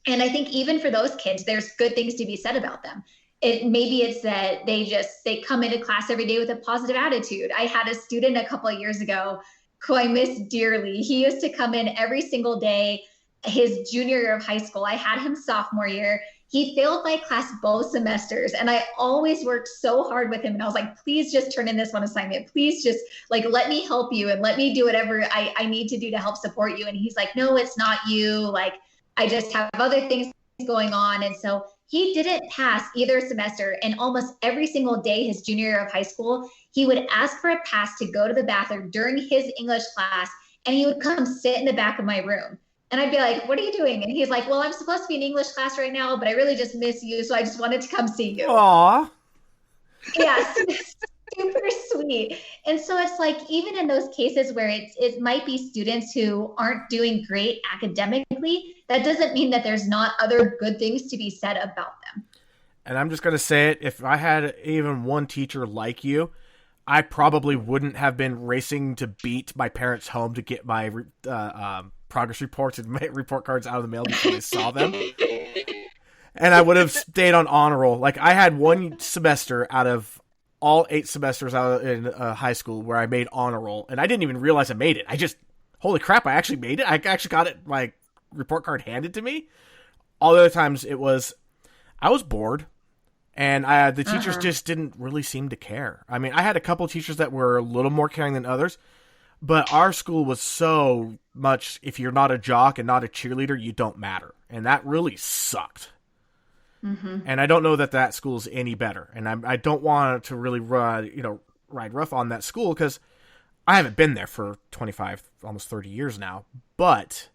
And I think even for those kids, there's good things to be said about them. Maybe it's that they come into class every day with a positive attitude. I had a student a couple of years ago who I miss dearly. He used to come in every single day, his junior year of high school. I had him sophomore year. He failed my class both semesters. And I always worked so hard with him. And I was like, please just turn in this one assignment. Please just let me help you and let me do whatever I need to do to help support you. And he's like, no, it's not you. I just have other things going on. And so he didn't pass either semester. And almost every single day, his junior year of high school, he would ask for a pass to go to the bathroom during his English class. And he would come sit in the back of my room. And I'd be like, what are you doing? And he's like, well, I'm supposed to be in English class right now, but I really just miss you. So I just wanted to come see you. Aww. Yeah, super sweet. And so it's like, even in those cases where it might be students who aren't doing great academically, that doesn't mean that there's not other good things to be said about them. And I'm just going to say it. If I had even one teacher like you, I probably wouldn't have been racing to beat my parents' home to get my progress reports and my report cards out of the mail before they saw them. And I would have stayed on honor roll. Like, I had one semester out of all 8 semesters out in high school where I made honor roll, and I didn't even realize I made it. I just, holy crap, I actually made it. I actually got it, my report card handed to me. All the other times it was, I was bored, and the teachers just didn't really seem to care. I mean, I had a couple of teachers that were a little more caring than others, but our school was so much, if you're not a jock and not a cheerleader, you don't matter. And that really sucked. Mm-hmm. And I don't know that school's any better. And I don't want to really ride rough on that school because I haven't been there for 25, almost 30 years now. But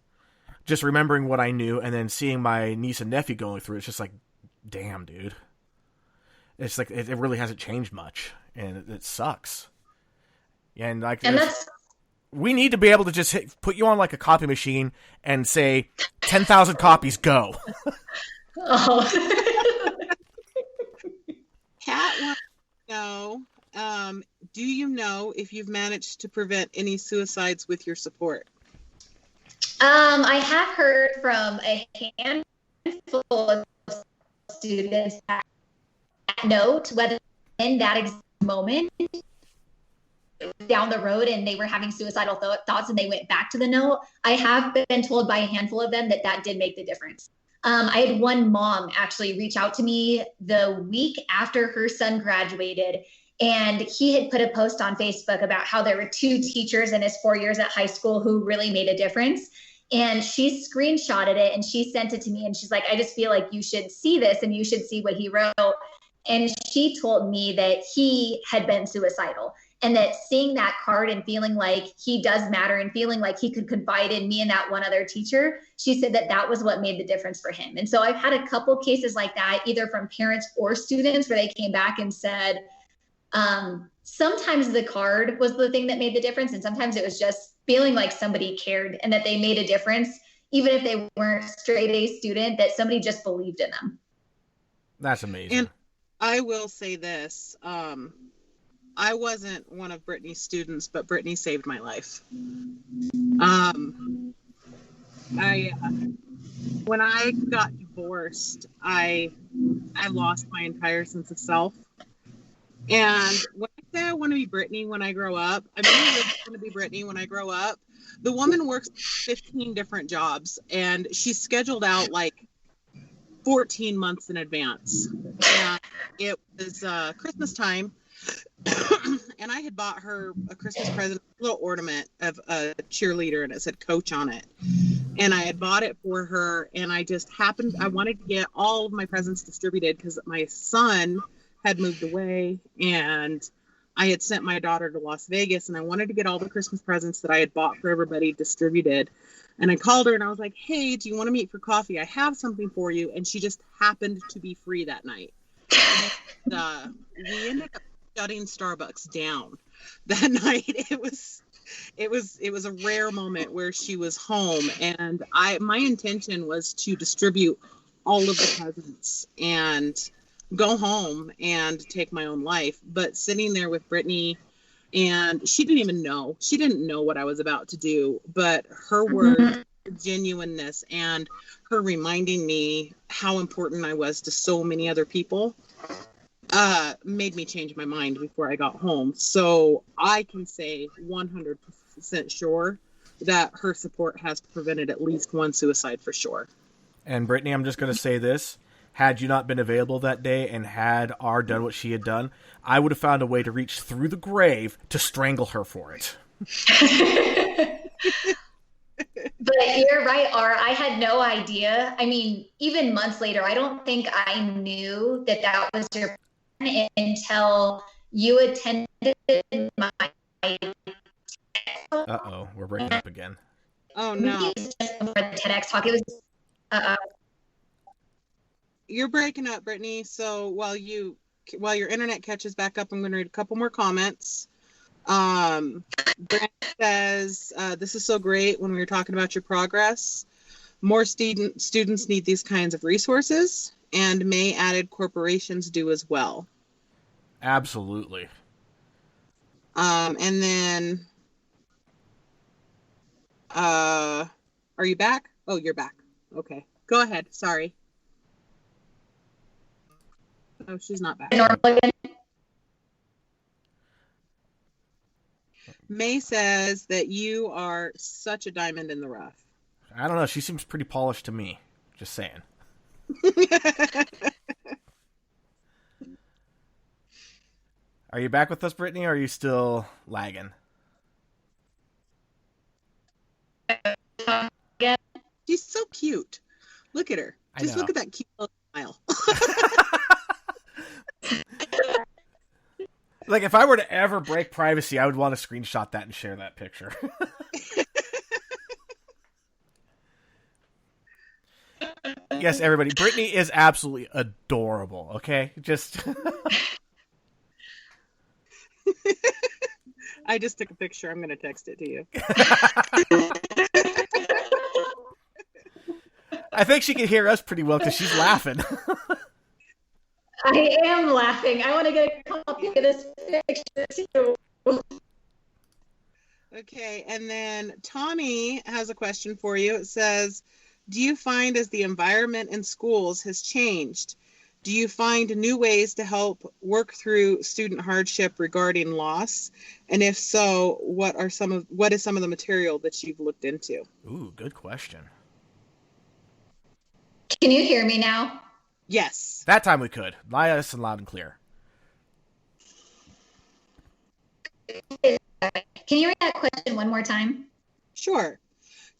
just remembering what I knew and then seeing my niece and nephew going through, it's just like, damn, dude. It's like, it really hasn't changed much. And it sucks. And like, we need to be able to just put you on like a copy machine and say 10,000 copies, go. Oh. Kat wants to know, do you know if you've managed to prevent any suicides with your support? I have heard from a handful of students that note whether in that exact moment down the road and they were having suicidal thoughts and they went back to the note. I have been told by a handful of them that did make the difference. I had one mom actually reach out to me the week after her son graduated, and he had put a post on Facebook about how there were 2 teachers in his 4 years at high school who really made a difference. And she screenshotted it and she sent it to me, and she's like, I just feel like you should see this and you should see what he wrote. And she told me that he had been suicidal, and that seeing that card and feeling like he does matter and feeling like he could confide in me and that one other teacher, she said that was what made the difference for him. And so I've had a couple cases like that, either from parents or students, where they came back and said, sometimes the card was the thing that made the difference. And sometimes it was just feeling like somebody cared and that they made a difference, even if they weren't straight A student, that somebody just believed in them. That's amazing. And I will say this, I wasn't one of Brittni's students, but Brittni saved my life. When I got divorced, I lost my entire sense of self. And when I say I want to be Brittni when I grow up, I really want to be Brittni when I grow up. The woman works 15 different jobs, and she's scheduled out like 14 months in advance. And it was Christmas time. And I had bought her a Christmas present, a little ornament of a cheerleader, and it said coach on it. And I had bought it for her, and I wanted to get all of my presents distributed because my son had moved away, and I had sent my daughter to Las Vegas, and I wanted to get all the Christmas presents that I had bought for everybody distributed. And I called her and I was like, hey, do you want to meet for coffee? I have something for you. And she just happened to be free that night. And, we ended up shutting Starbucks down that night. It was a rare moment where she was home, and my intention was to distribute all of the presents and go home and take my own life. But sitting there with Brittni, and she didn't know what I was about to do, but her words, genuineness, and her reminding me how important I was to so many other people made me change my mind before I got home. So I can say 100% sure that her support has prevented at least one suicide for sure. And Brittni, I'm just going to say this. Had you not been available that day and had R done what she had done, I would have found a way to reach through the grave to strangle her for it. But you're right, R. I had no idea. I mean, even months later, I don't think I knew that was your plan until you attended my... Uh-oh, we're breaking up again. Oh, no. The TEDx talk. It was... You're breaking up, Brittni. So while your internet catches back up, I'm going to read a couple more comments. Brent says, this is so great when we were talking about your progress. More students need these kinds of resources, and may added corporations do as well. Absolutely. And then, are you back? Oh, you're back. Okay. Go ahead. Sorry. Oh, she's not back. Normal again? May says that you are such a diamond in the rough. I don't know. She seems pretty polished to me. Just saying. Are you back with us, Brittni, or are you still lagging? She's so cute. Look at her. Just look at that cute little smile. Like, if I were to ever break privacy, I would want to screenshot that and share that picture. Yes, everybody. Brittni is absolutely adorable, okay? Just... I just took a picture. I'm going to text it to you. I think she can hear us pretty well because she's laughing. I am laughing. I want to get a copy of this picture too. Okay, and then Tommy has a question for you. It says, do you find as the environment in schools has changed, do you find new ways to help work through student hardship regarding loss? And if so, what is some of the material that you've looked into? Ooh, good question. Can you hear me now? Yes. That time we could. Nice and loud and clear. Can you read that question one more time? Sure.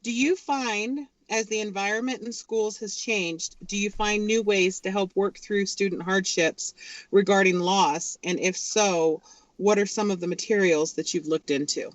Do you find, as the environment in schools has changed, do you find new ways to help work through student hardships regarding loss? And if so, what are some of the materials that you've looked into?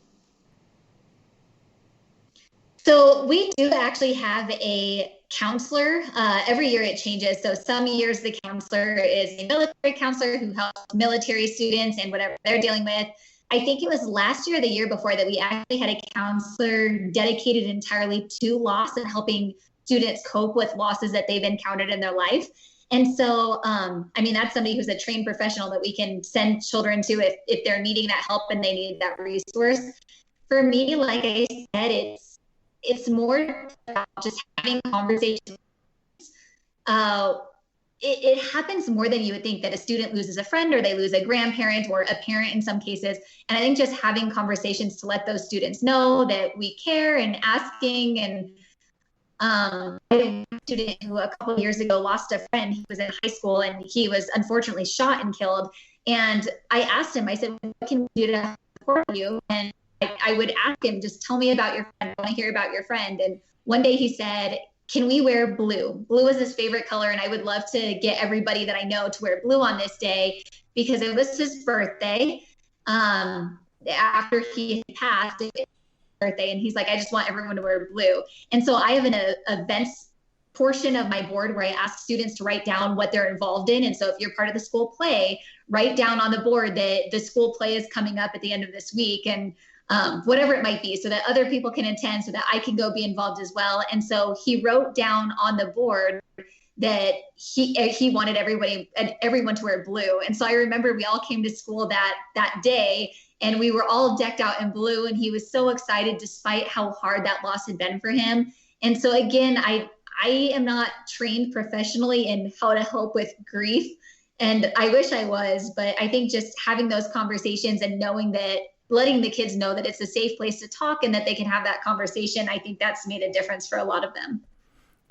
So we do actually have a counselor. Every year it changes. So some years the counselor is a military counselor who helps military students and whatever they're dealing with. I think it was last year or the year before that we actually had a counselor dedicated entirely to loss and helping students cope with losses that they've encountered in their life. And so, that's somebody who's a trained professional that we can send children to if they're needing that help and they need that resource. For me, like I said, it's more about just having conversations. It happens more than you would think that a student loses a friend or they lose a grandparent or a parent in some cases. And I think just having conversations to let those students know that we care and asking. And I had a student who a couple of years ago lost a friend. He was in high school and he was unfortunately shot and killed. And I asked him, I said, what can we do to support you? And I would ask him, just tell me about your friend. I want to hear about your friend. And one day he said, can we wear blue? Blue is his favorite color. And I would love to get everybody that I know to wear blue on this day because it was his birthday. After he passed, it was his birthday. And he's like, I just want everyone to wear blue. And so I have an events portion of my board where I ask students to write down what they're involved in. And so if you're part of the school play, write down on the board that the school play is coming up at the end of this week. And whatever it might be, so that other people can attend, so that I can go be involved as well. And so he wrote down on the board that he wanted everyone to wear blue. And so I remember we all came to school that day and we were all decked out in blue and he was so excited despite how hard that loss had been for him. And so again, I am not trained professionally in how to help with grief. And I wish I was, but I think just having those conversations and letting the kids know that it's a safe place to talk and that they can have that conversation, I think that's made a difference for a lot of them.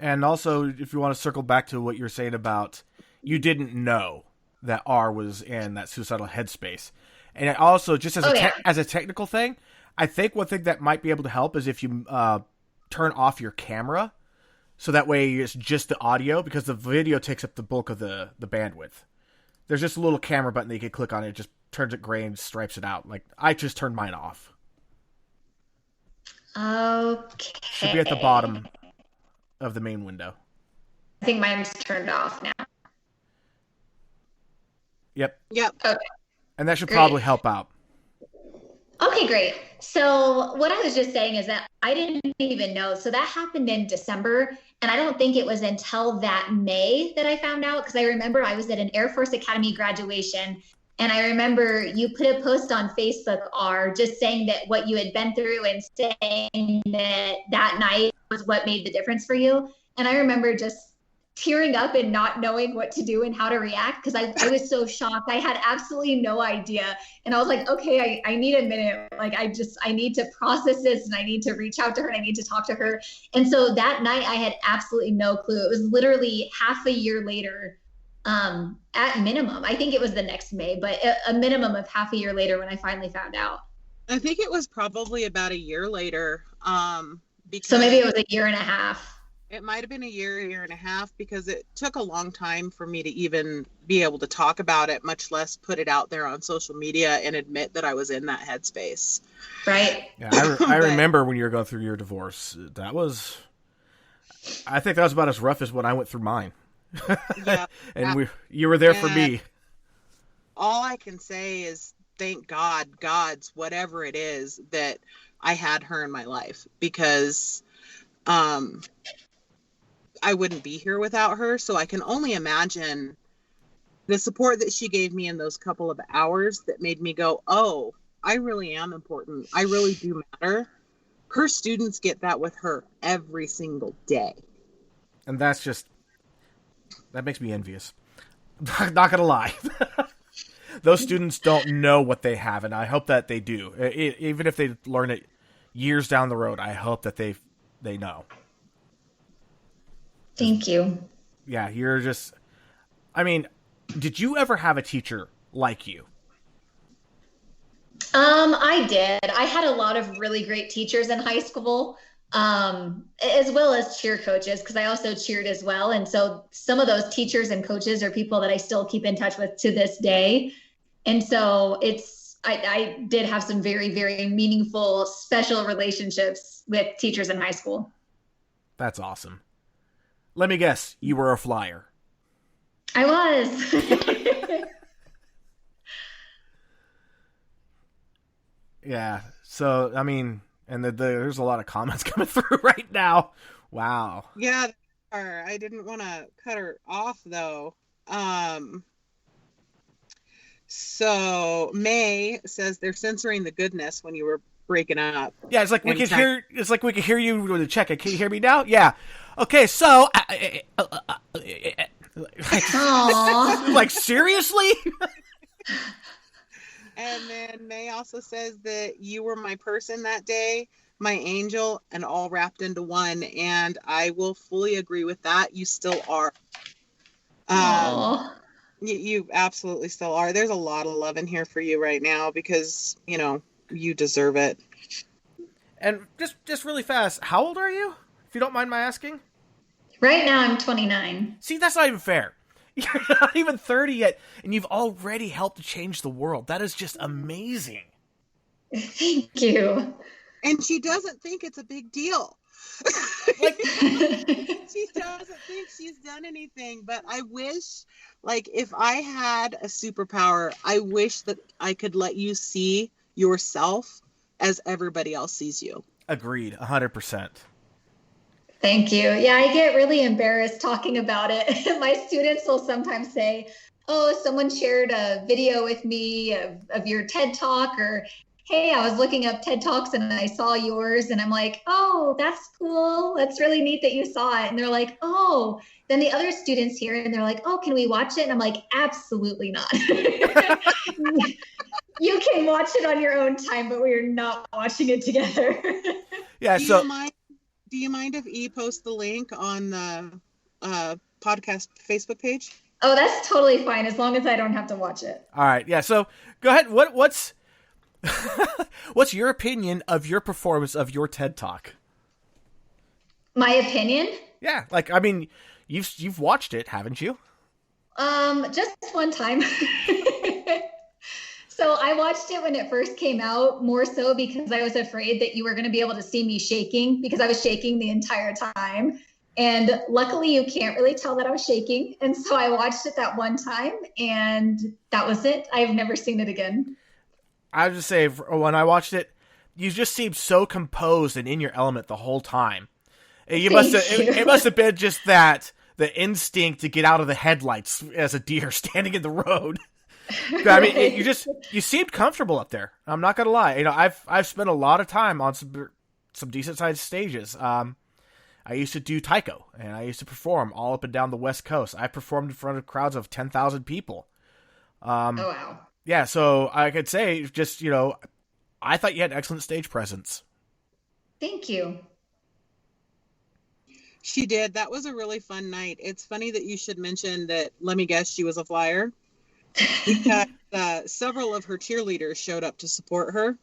And also, if you want to circle back to what you're saying about you didn't know that R was in that suicidal headspace. And also, just as a technical thing, I think one thing that might be able to help is if you turn off your camera, so that way it's just the audio, because the video takes up the bulk of the bandwidth. There's just a little camera button that you can click on. It just turns it gray and stripes it out. Like, I just turned mine off. Okay. Should be at the bottom of the main window. I think mine's turned off now. Yep. Okay. And that should probably help out. Okay, great. So what I was just saying is that I didn't even know. So that happened in December. And I don't think it was until that May that I found out, because I remember I was at an Air Force Academy graduation. And I remember you put a post on Facebook, R, just saying that what you had been through and saying that night was what made the difference for you. And I remember just tearing up and not knowing what to do and how to react because I was so shocked. I had absolutely no idea. And I was like, okay, I need a minute. Like, I need to process this and I need to reach out to her and I need to talk to her. And so that night I had absolutely no clue. It was literally half a year later, at minimum. I think it was the next May, but a minimum of half a year later when I finally found out. I think it was probably about a year later. So maybe it was a year and a half. It might have been a year and a half, because it took a long time for me to even be able to talk about it, much less put it out there on social media and admit that I was in that headspace. Right. Yeah, I remember when you were going through your divorce. I think that was about as rough as when I went through mine. Yeah. And you were there for me. All I can say is thank God's whatever it is, that I had her in my life, because I wouldn't be here without her. So I can only imagine the support that she gave me in those couple of hours that made me go, oh, I really am important. I really do matter. Her students get that with her every single day. And that makes me envious. Not gonna lie. Those students don't know what they have, and I hope that they do. Even if they learn it years down the road, I hope that they know. Thank you. Yeah, did you ever have a teacher like you? I did. I had a lot of really great teachers in high school, as well as cheer coaches, because I also cheered as well. And so some of those teachers and coaches are people that I still keep in touch with to this day. And so I did have some very, very meaningful, special relationships with teachers in high school. That's awesome. Let me guess, you were a flyer. I was. Yeah. So, and there's a lot of comments coming through right now. Wow. Yeah, I didn't want to cut her off, though. So May says they're censoring the goodness when you were breaking up. Yeah, it's like we could hear. It's like we could hear you with the check. Can you hear me now? Yeah. Okay, so. Like seriously. And then May also says that you were my person that day, my angel, and all wrapped into one. And I will fully agree with that. You still are. You absolutely still are. There's a lot of love in here for you right now, because, you deserve it. And just really fast, how old are you? If you don't mind my asking. Right now I'm 29. See, that's not even fair. You're not even 30 yet, and you've already helped to change the world. That is just amazing. Thank you. And she doesn't think it's a big deal. She doesn't think she's done anything. But I wish, if I had a superpower, I wish that I could let you see yourself as everybody else sees you. Agreed, 100%. Thank you. Yeah, I get really embarrassed talking about it. My students will sometimes say, oh, someone shared a video with me of your TED Talk, or, hey, I was looking up TED Talks and I saw yours. And I'm like, oh, that's cool. That's really neat that you saw it. And they're like, oh, then the other students hear it and they're like, oh, can we watch it? And I'm like, absolutely not. You can watch it on your own time, but we're not watching it together. Yeah. Do you mind if E posts the link on the podcast Facebook page? Oh, that's totally fine, as long as I don't have to watch it. All right. Yeah. So go ahead. What's what's your opinion of your performance of your TED Talk? My opinion? Yeah. You've watched it, haven't you? Just one time. So I watched it when it first came out, more so because I was afraid that you were going to be able to see me shaking, because I was shaking the entire time. And luckily you can't really tell that I was shaking. And so I watched it that one time and that was it. I've never seen it again. I would just say, when I watched it, you just seemed so composed and in your element the whole time. It must have been just the instinct to get out of the headlights as a deer standing in the road. You seemed comfortable up there. I'm not gonna lie. I've spent a lot of time on some decent sized stages. I used to do taiko, and I used to perform all up and down the West Coast. I performed in front of crowds of 10,000 people. Oh, wow. Yeah, so I could say just, I thought you had excellent stage presence. Thank you. She did. That was a really fun night. It's funny that you should mention that. Let me guess, she was a flyer. Because several of her cheerleaders showed up to support her.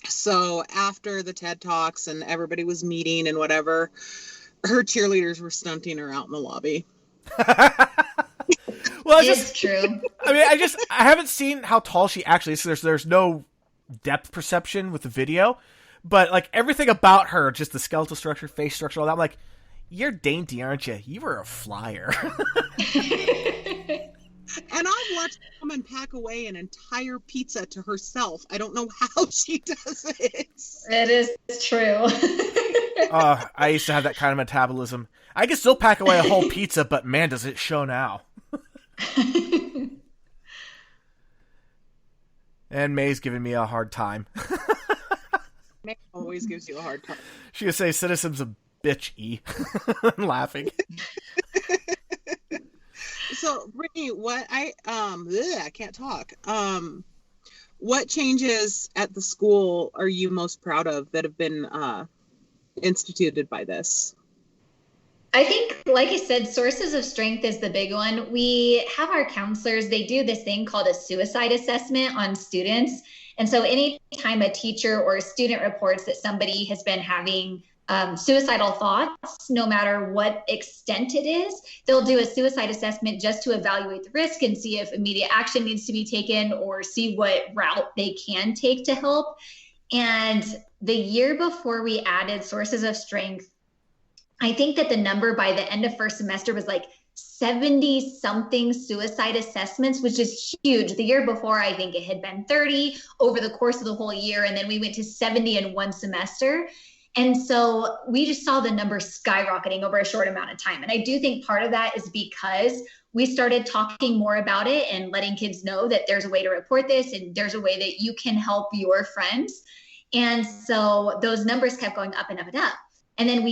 So after the TED Talks and everybody was meeting and whatever, her cheerleaders were stunting her out in the lobby. Well, it's true. I mean, I haven't seen how tall she actually is. So there's no depth perception with the video, but like everything about her, just the skeletal structure, face structure, all that. I'm like, you're dainty, aren't you? You were a flyer. And I've watched a woman pack away an entire pizza to herself. I don't know how she does it. It is true. I used to have that kind of metabolism. I can still pack away a whole pizza, but man, does it show now. And May's giving me a hard time. May always gives you a hard time. She would say citizens a bitch E. Laughing. So Brittni, I can't talk. What changes at the school are you most proud of that have been instituted by this? I think, like I said, sources of strength is the big one. We have our counselors, they do this thing called a suicide assessment on students. And so anytime a teacher or a student reports that somebody has been having suicidal thoughts, no matter what extent it is, they'll do a suicide assessment just to evaluate the risk and see if immediate action needs to be taken or see what route they can take to help. And the year before we added sources of strength, I think that the number by the end of first semester was like 70 something suicide assessments, which is huge. The year before, I think it had been 30 over the course of the whole year. And then we went to 70 in one semester. And so we just saw the numbers skyrocketing over a short amount of time. And I do think part of that is because we started talking more about it and letting kids know that there's a way to report this and there's a way that you can help your friends. And so those numbers kept going up and up and up. And then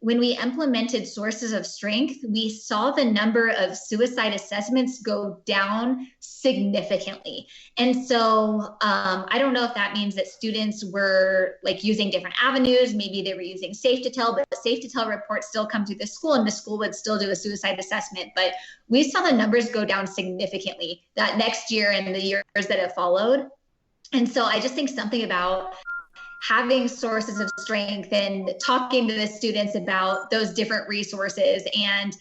when we implemented sources of strength, we saw the number of suicide assessments go down significantly. And so I don't know if that means that students were like using different avenues. Maybe they were using Safe to Tell, but the Safe to Tell reports still come to the school and the school would still do a suicide assessment. But we saw the numbers go down significantly that next year and the years that have followed. And so I just think something about having sources of strength and talking to the students about those different resources and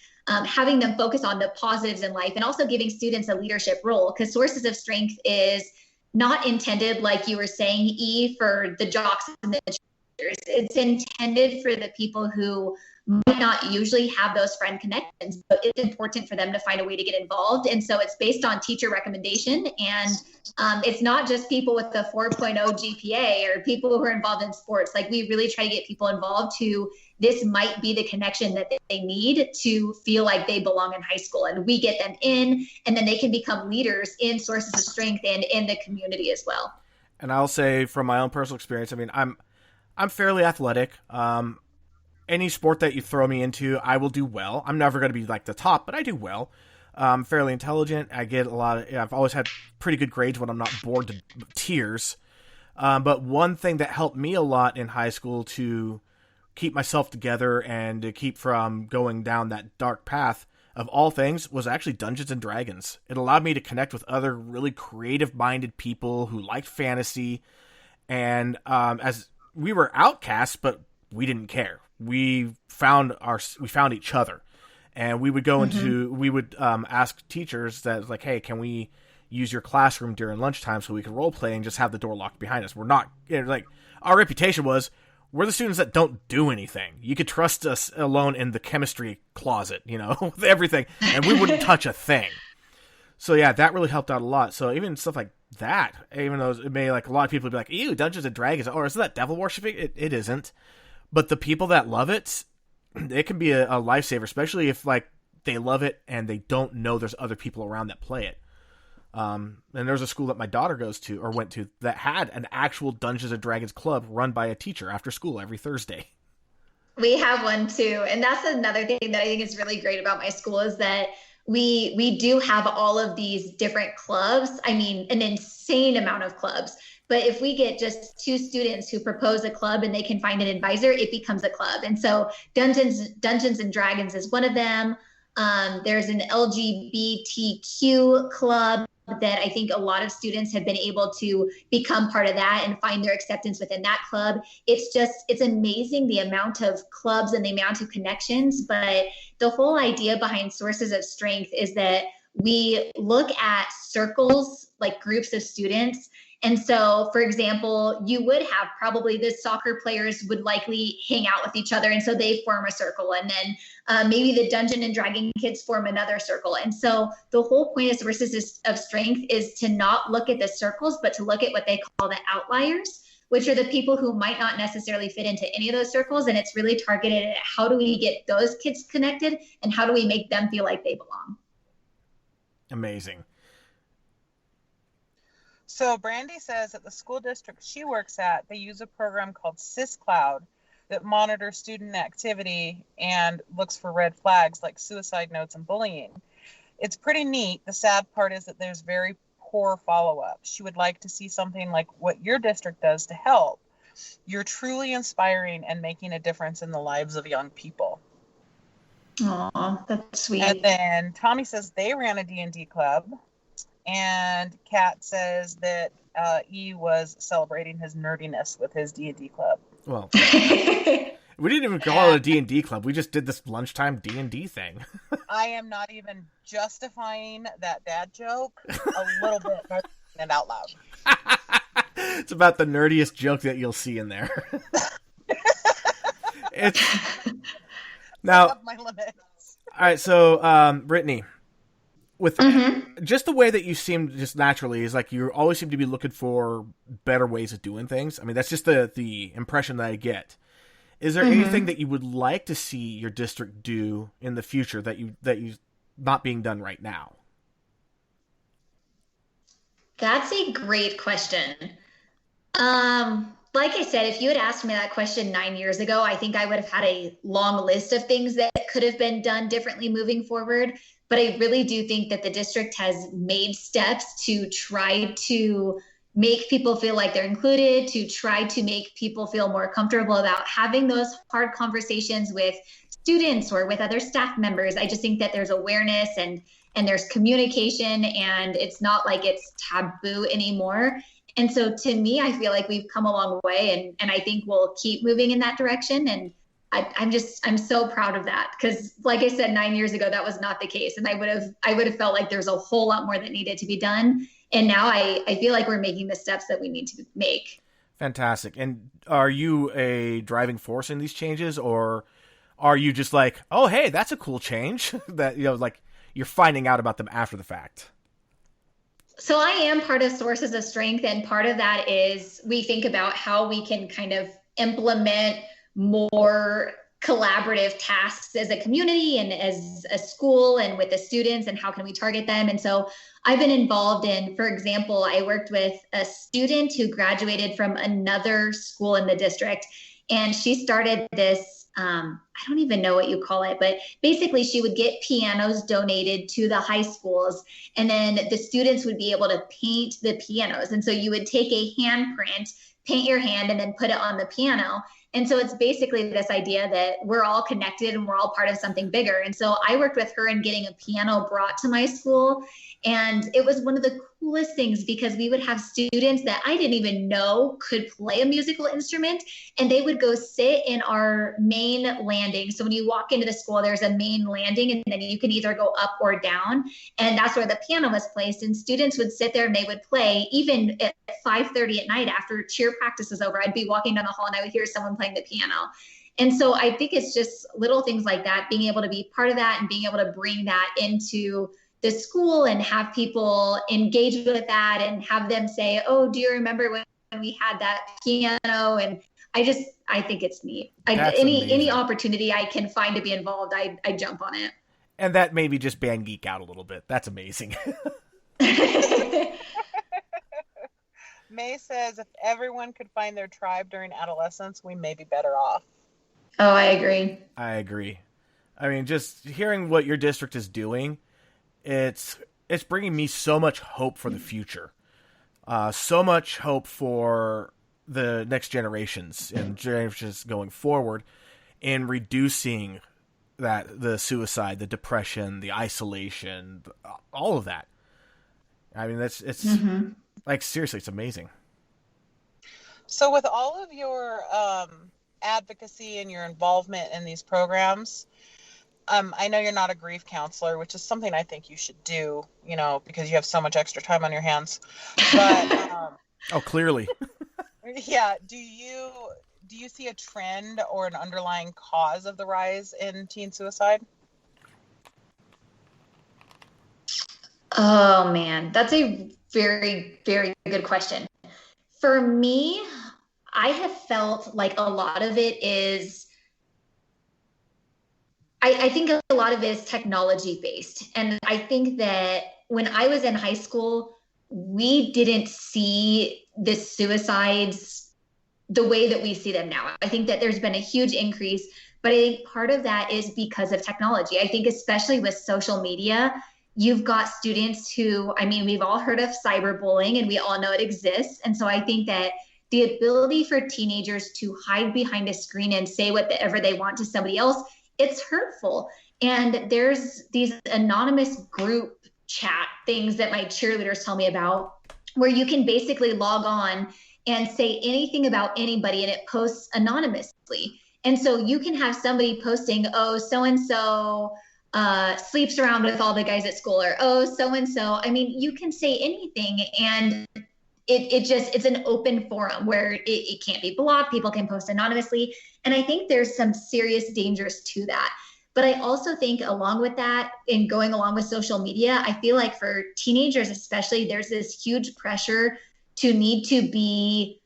having them focus on the positives in life and also giving students a leadership role, because sources of strength is not intended, like you were saying, E, for the jocks and the cheerleaders. It's intended for the people who might not usually have those friend connections, but it's important for them to find a way to get involved. And so it's based on teacher recommendation. And it's not just people with the 4.0 GPA or people who are involved in sports. Like, we really try to get people involved who this might be the connection that they need to feel like they belong in high school. And we get them in, and then they can become leaders in sources of strength and in the community as well. And I'll say from my own personal experience, I mean, I'm fairly athletic. Any sport that you throw me into, I will do well. I'm never going to be like the top, but I do well. I'm fairly intelligent. I get I've always had pretty good grades when I'm not bored to tears. But one thing that helped me a lot in high school to keep myself together and to keep from going down that dark path of all things was actually Dungeons and Dragons. It allowed me to connect with other really creative-minded people who liked fantasy. And as we were outcasts, but we didn't care. We found each other, and we would go we would ask teachers that like, hey, can we use your classroom during lunchtime so we can role play and just have the door locked behind us? We're not like, our reputation was, we're the students that don't do anything. You could trust us alone in the chemistry closet, with everything, and we wouldn't touch a thing. So yeah, that really helped out a lot. So even stuff like that, even though it may, like, a lot of people would be like, ew, Dungeons and Dragons, or isn't that devil worshiping? It isn't. But the people that love it, it can be a lifesaver, especially if, like, they love it and they don't know there's other people around that play it. And there's a school that my daughter went to that had an actual Dungeons and Dragons club run by a teacher after school every Thursday. We have one too. And that's another thing that I think is really great about my school is that we do have all of these different clubs. I mean, an insane amount of clubs. But if we get just two students who propose a club and they can find an advisor, it becomes a club. And so Dungeons and Dragons is one of them. There's an LGBTQ club that I think a lot of students have been able to become part of that and find their acceptance within that club. It's amazing the amount of clubs and the amount of connections. But the whole idea behind Sources of Strength is that we look at circles, like groups of students. And so, for example, you would have probably the soccer players would likely hang out with each other. And so they form a circle. And then maybe the Dungeon and Dragon kids form another circle. And so the whole point of Sources of Strength is to not look at the circles, but to look at what they call the outliers, which are the people who might not necessarily fit into any of those circles. And it's really targeted at how do we get those kids connected and how do we make them feel like they belong. Amazing. So Brandy says at the school district she works at, they use a program called SysCloud that monitors student activity and looks for red flags like suicide notes and bullying. It's pretty neat. The sad part is that there's very poor follow-up. She would like to see something like what your district does to help. You're truly inspiring and making a difference in the lives of young people. Aw, that's sweet. And then Tommy says they ran a D&D club. And Kat says that E was celebrating his nerdiness with his D&D club. Well, we didn't even call it a D&D club. We just did this lunchtime D&D thing. I am not even justifying that dad joke a little bit and out loud. It's about the nerdiest joke that you'll see in there. It's now. My limits. All right, so Brittni, with just the way that you seem just naturally is like you always seem to be looking for better ways of doing things. I mean, that's just the impression that I get. Is there anything that you would like to see your district do in the future that you not being done right now? That's a great question. Like I said, if you had asked me that question 9 years ago, I think I would have had a long list of things that could have been done differently moving forward. But I really do think that the district has made steps to try to make people feel like they're included, to try to make people feel more comfortable about having those hard conversations with students or with other staff members. I just think that there's awareness and there's communication, and it's not like it's taboo anymore. And so to me, I feel like we've come a long way, and I think we'll keep moving in that direction. And I'm so proud of that, because like I said, 9 years ago, that was not the case. And I would have felt like there's a whole lot more that needed to be done. And now I feel like we're making the steps that we need to make. Fantastic. And are you a driving force in these changes, or are you just like, oh, hey, that's a cool change that, like you're finding out about them after the fact? So I am part of Sources of Strength, and part of that is we think about how we can kind of implement more collaborative tasks as a community and as a school and with the students, and how can we target them. And so I've been involved in, for example, I worked with a student who graduated from another school in the district, and she started this I don't even know what you call it, but basically she would get pianos donated to the high schools, and then the students would be able to paint the pianos. And so you would take a handprint, paint your hand, and then put it on the piano. And so it's basically this idea that we're all connected and we're all part of something bigger. And so I worked with her in getting a piano brought to my school. And it was one of the coolest things, because we would have students that I didn't even know could play a musical instrument, and they would go sit in our main landing. So when you walk into the school, there's a main landing, and then you can either go up or down. And that's where the piano was placed. And students would sit there and they would play. Even at 5:30 at night after cheer practice was over, I'd be walking down the hall and I would hear someone playing the piano. And so I think it's just little things like that, being able to be part of that and being able to bring that into the school and have people engage with that and have them say, oh, do you remember when we had that piano? And I think it's neat. Any opportunity I can find to be involved, I jump on it. And that made me just band geek out a little bit. That's amazing. May says, if everyone could find their tribe during adolescence, we may be better off. Oh, I agree. I agree. I mean, just hearing what your district is doing, it's bringing me so much hope for the future. So much hope for the next generations and generations going forward in reducing the suicide, the depression, the isolation, all of that. I mean, it's like, seriously, it's amazing. So with all of your advocacy and your involvement in these programs, I know you're not a grief counselor, which is something I think you should do, because you have so much extra time on your hands. But oh, clearly. yeah, do you see a trend or an underlying cause of the rise in teen suicide? Oh man, that's a very, very good question. For me, I have felt like a lot of it is, I think a lot of it is technology based. And I think that when I was in high school, we didn't see the suicides the way that we see them now. I think that there's been a huge increase, but I think part of that is because of technology. I think especially with social media, you've got students who, I mean, we've all heard of cyberbullying and we all know it exists. And so I think that the ability for teenagers to hide behind a screen and say whatever they want to somebody else, it's hurtful. And there's these anonymous group chat things that my cheerleaders tell me about, where you can basically log on and say anything about anybody and it posts anonymously. And so you can have somebody posting, oh, so-and-so sleeps around with all the guys at school, or, oh, so-and-so. I mean, you can say anything, and it's an open forum where it can't be blocked. People can post anonymously. And I think there's some serious dangers to that. But I also think along with that, and going along with social media, I feel like for teenagers especially, there's this huge pressure to need to be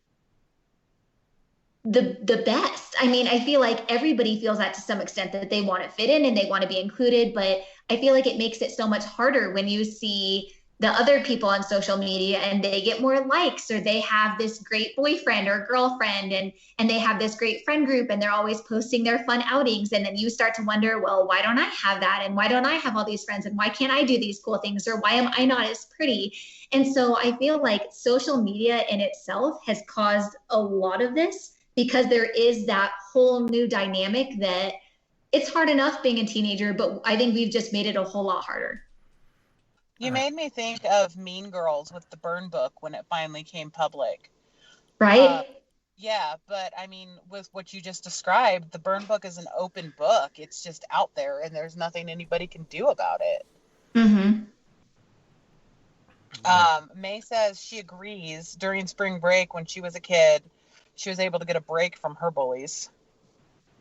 the best. I mean, I feel like everybody feels that to some extent, that they want to fit in and they want to be included. But I feel like it makes it so much harder when you see the other people on social media and they get more likes, or they have this great boyfriend or girlfriend, and they have this great friend group and they're always posting their fun outings. And then you start to wonder, well, why don't I have that? And why don't I have all these friends? And why can't I do these cool things? Or why am I not as pretty? And so I feel like social media in itself has caused a lot of this, because there is that whole new dynamic that it's hard enough being a teenager, but I think we've just made it a whole lot harder. You made me think of Mean Girls with the burn book when it finally came public. Right? Yeah, but I mean, with what you just described, the burn book is an open book. It's just out there and there's nothing anybody can do about it. Mm-hmm. May says she agrees. During spring break when she was a kid, she was able to get a break from her bullies.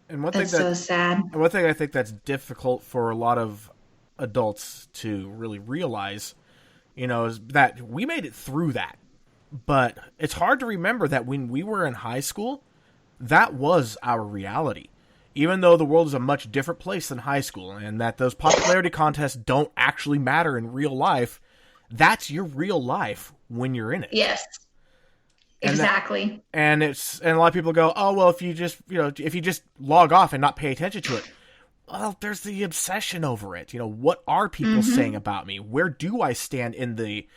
And That's so sad. And one thing I think that's difficult for a lot of adults to really realize, is that we made it through that. But it's hard to remember that when we were in high school, that was our reality. Even though the world is a much different place than high school, and that those popularity contests don't actually matter in real life, that's your real life when you're in it. Yes. Exactly. And a lot of people go, oh, well, if you just log off and not pay attention to it, well, there's the obsession over it. What are people saying about me? Where do I stand in the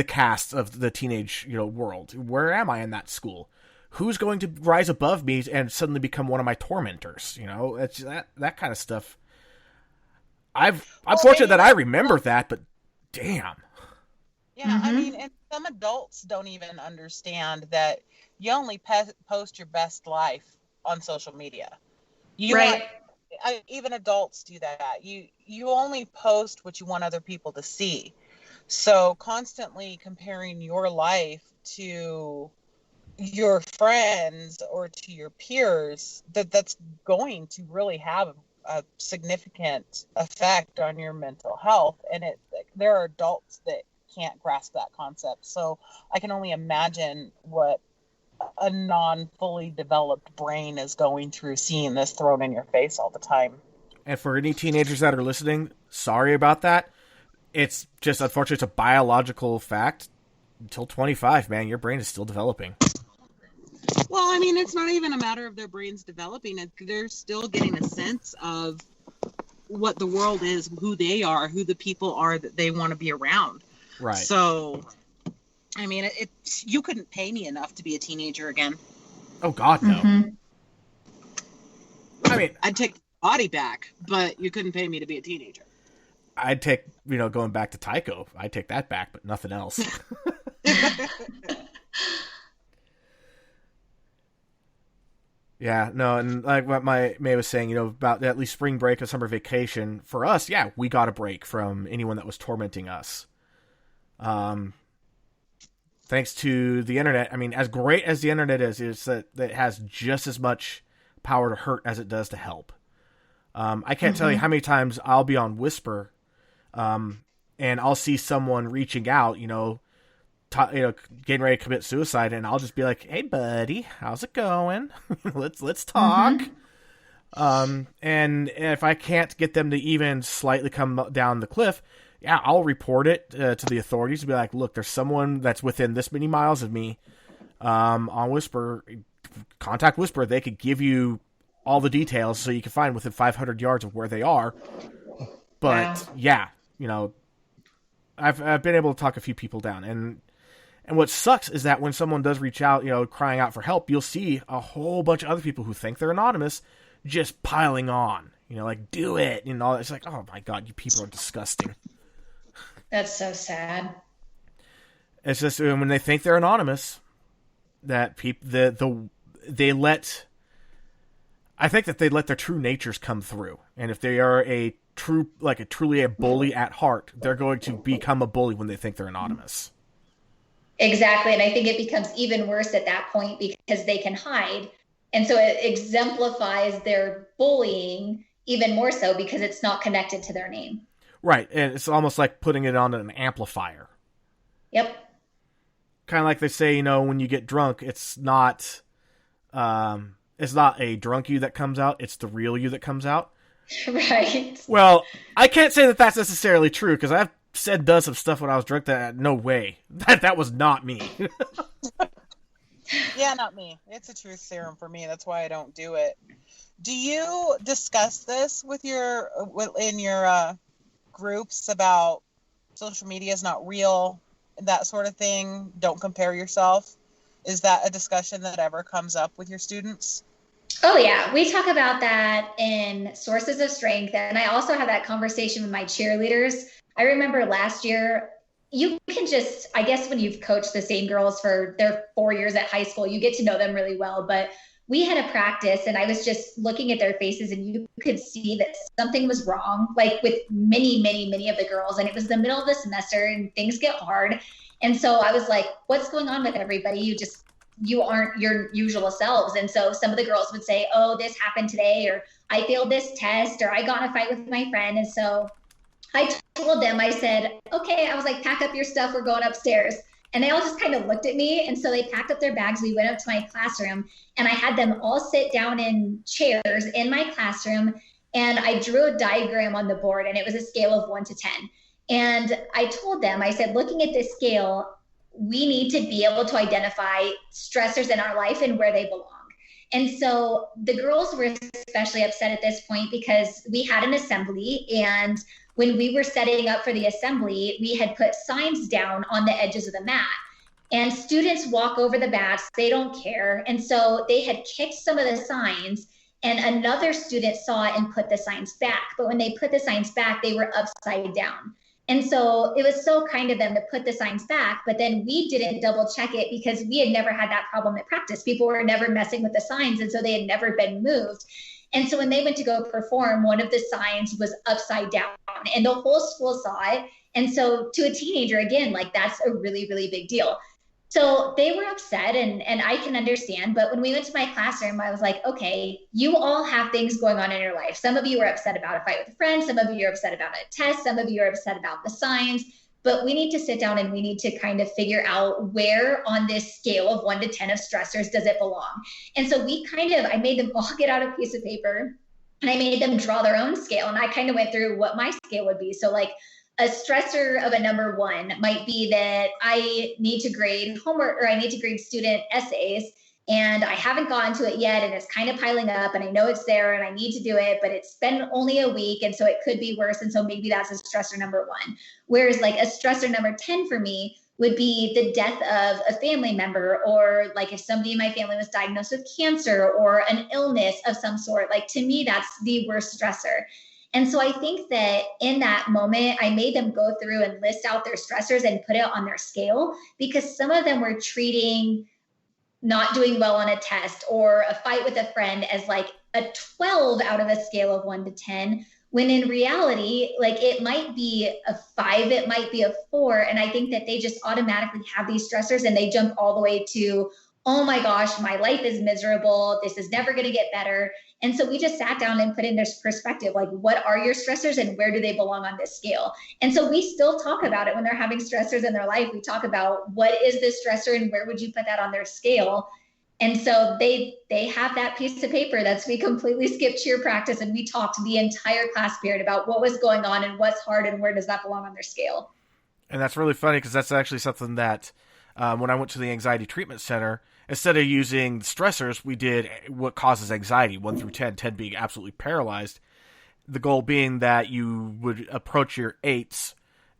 cast of the teenage, world? Where am I in that school? Who's going to rise above me and suddenly become one of my tormentors? It's that kind of stuff. I'm fortunate that I remember that, but damn. Yeah, I mean, and some adults don't even understand that you only post your best life on social media. Right. Even adults do that. You only post what you want other people to see. So constantly comparing your life to your friends or to your peers, that's going to really have a significant effect on your mental health. And there are adults that can't grasp that concept. So I can only imagine what a non-fully developed brain is going through seeing this thrown in your face all the time. And for any teenagers that are listening, sorry about that. It's just, unfortunately, it's a biological fact. Until 25, man, your brain is still developing. Well, I mean, it's not even a matter of their brains developing. They're still getting a sense of what the world is, who they are, who the people are that they want to be around. Right. So, I mean, you couldn't pay me enough to be a teenager again. Oh, God, no. Mm-hmm. I mean, I'd take the body back, but you couldn't pay me to be a teenager. I'd take, going back to Tycho, I'd take that back, but nothing else. Yeah, no, and like what May was saying, about at least spring break or summer vacation, for us, yeah, we got a break from anyone that was tormenting us. Thanks to the internet. I mean, as great as the internet is that it has just as much power to hurt as it does to help. I can't tell you how many times I'll be on Whisper, and I'll see someone reaching out, getting ready to commit suicide, and I'll just be like, "Hey, buddy, how's it going? let's talk." And if I can't get them to even slightly come down the cliff, yeah, I'll report it to the authorities and be like, "Look, there's someone that's within this many miles of me on Whisper. Contact Whisper. They could give you all the details so you can find within 500 yards of where they are." But yeah, I've been able to talk a few people down, and what sucks is that when someone does reach out, crying out for help, you'll see a whole bunch of other people who think they're anonymous just piling on, like, do it, and all that. It's like, oh my God, you people are disgusting. That's so sad. It's just when they think they're anonymous that they let their true natures come through. And if they are truly a bully at heart, they're going to become a bully when they think they're anonymous. Exactly. And I think it becomes even worse at that point because they can hide. And so it exemplifies their bullying even more so because it's not connected to their name. Right. And it's almost like putting it on an amplifier. Yep. Kind of like they say, when you get drunk, it's not a drunk you that comes out, it's the real you that comes out. Right. Well, I can't say that that's necessarily true, because I've done some stuff when I was drunk that, no way. That was not me. Yeah, not me. It's a truth serum for me. That's why I don't do it. Do you discuss this in your groups about social media is not real, that sort of thing? Don't compare yourself. Is that a discussion that ever comes up with your students? Oh, yeah. We talk about that in Sources of Strength. And I also have that conversation with my cheerleaders. I remember last year, you can just, I guess when you've coached the same girls for their 4 years at high school, you get to know them really well. But we had a practice and I was just looking at their faces and you could see that something was wrong, like with many, many, many of the girls. And it was the middle of the semester and things get hard. And so I was like, what's going on with everybody? You aren't your usual selves. And so some of the girls would say, oh, this happened today, or I failed this test, or I got in a fight with my friend. And so I told them, I said, okay, I was like, pack up your stuff, we're going upstairs. And they all just kind of looked at me. And so they packed up their bags. We went up to my classroom and I had them all sit down in chairs in my classroom. And I drew a diagram on the board and it was a scale of 1 to 10. And I told them, I said, looking at this scale, we need to be able to identify stressors in our life and where they belong. And so the girls were especially upset at this point because we had an assembly, and when we were setting up for the assembly, we had put signs down on the edges of the mat. And students walk over the mats, they don't care. And so they had kicked some of the signs, and another student saw it and put the signs back. But when they put the signs back, they were upside down. And so it was so kind of them to put the signs back, but then we didn't double check it because we had never had that problem at practice. People were never messing with the signs, and so they had never been moved. And so when they went to go perform, one of the signs was upside down and the whole school saw it. And so to a teenager, again, like that's a really, really big deal. So they were upset, and I can understand. But when we went to my classroom, I was like, okay, you all have things going on in your life. Some of you are upset about a fight with a friend. Some of you are upset about a test. Some of you are upset about the signs. But we need to sit down and we need to kind of figure out where on this scale of 1 to 10 of stressors does it belong. And so I made them all get out a piece of paper and I made them draw their own scale. And I kind of went through what my scale would be. So like a stressor of a number 1 might be that I need to grade homework or I need to grade student essays. and I haven't gotten to it yet, and it's kind of piling up, and I know it's there and I need to do it, but it's been only a week, and so it could be worse. And so maybe that's a stressor number 1. Whereas like a stressor number 10 for me would be the death of a family member, or like if somebody in my family was diagnosed with cancer or an illness of some sort. Like, to me, that's the worst stressor. And so I think that in that moment, I made them go through and list out their stressors and put it on their scale, because some of them were treating not doing well on a test or a fight with a friend as like a 12 out of a scale of 1 to 10, when in reality, like it might be a 5, it might be a 4. And I think that they just automatically have these stressors and they jump all the way to, oh my gosh, my life is miserable. This is never going to get better. And so we just sat down and put in this perspective, like, what are your stressors and where do they belong on this scale? And so we still talk about it when they're having stressors in their life. We talk about what is this stressor and where would you put that on their scale? And so they have that piece of paper that's, we completely skipped cheer practice and we talked the entire class period about what was going on and what's hard and where does that belong on their scale. And that's really funny because that's actually something that when I went to the anxiety treatment center, instead of using stressors, we did what causes anxiety, 1 through 10, 10 being absolutely paralyzed. The goal being that you would approach your 8s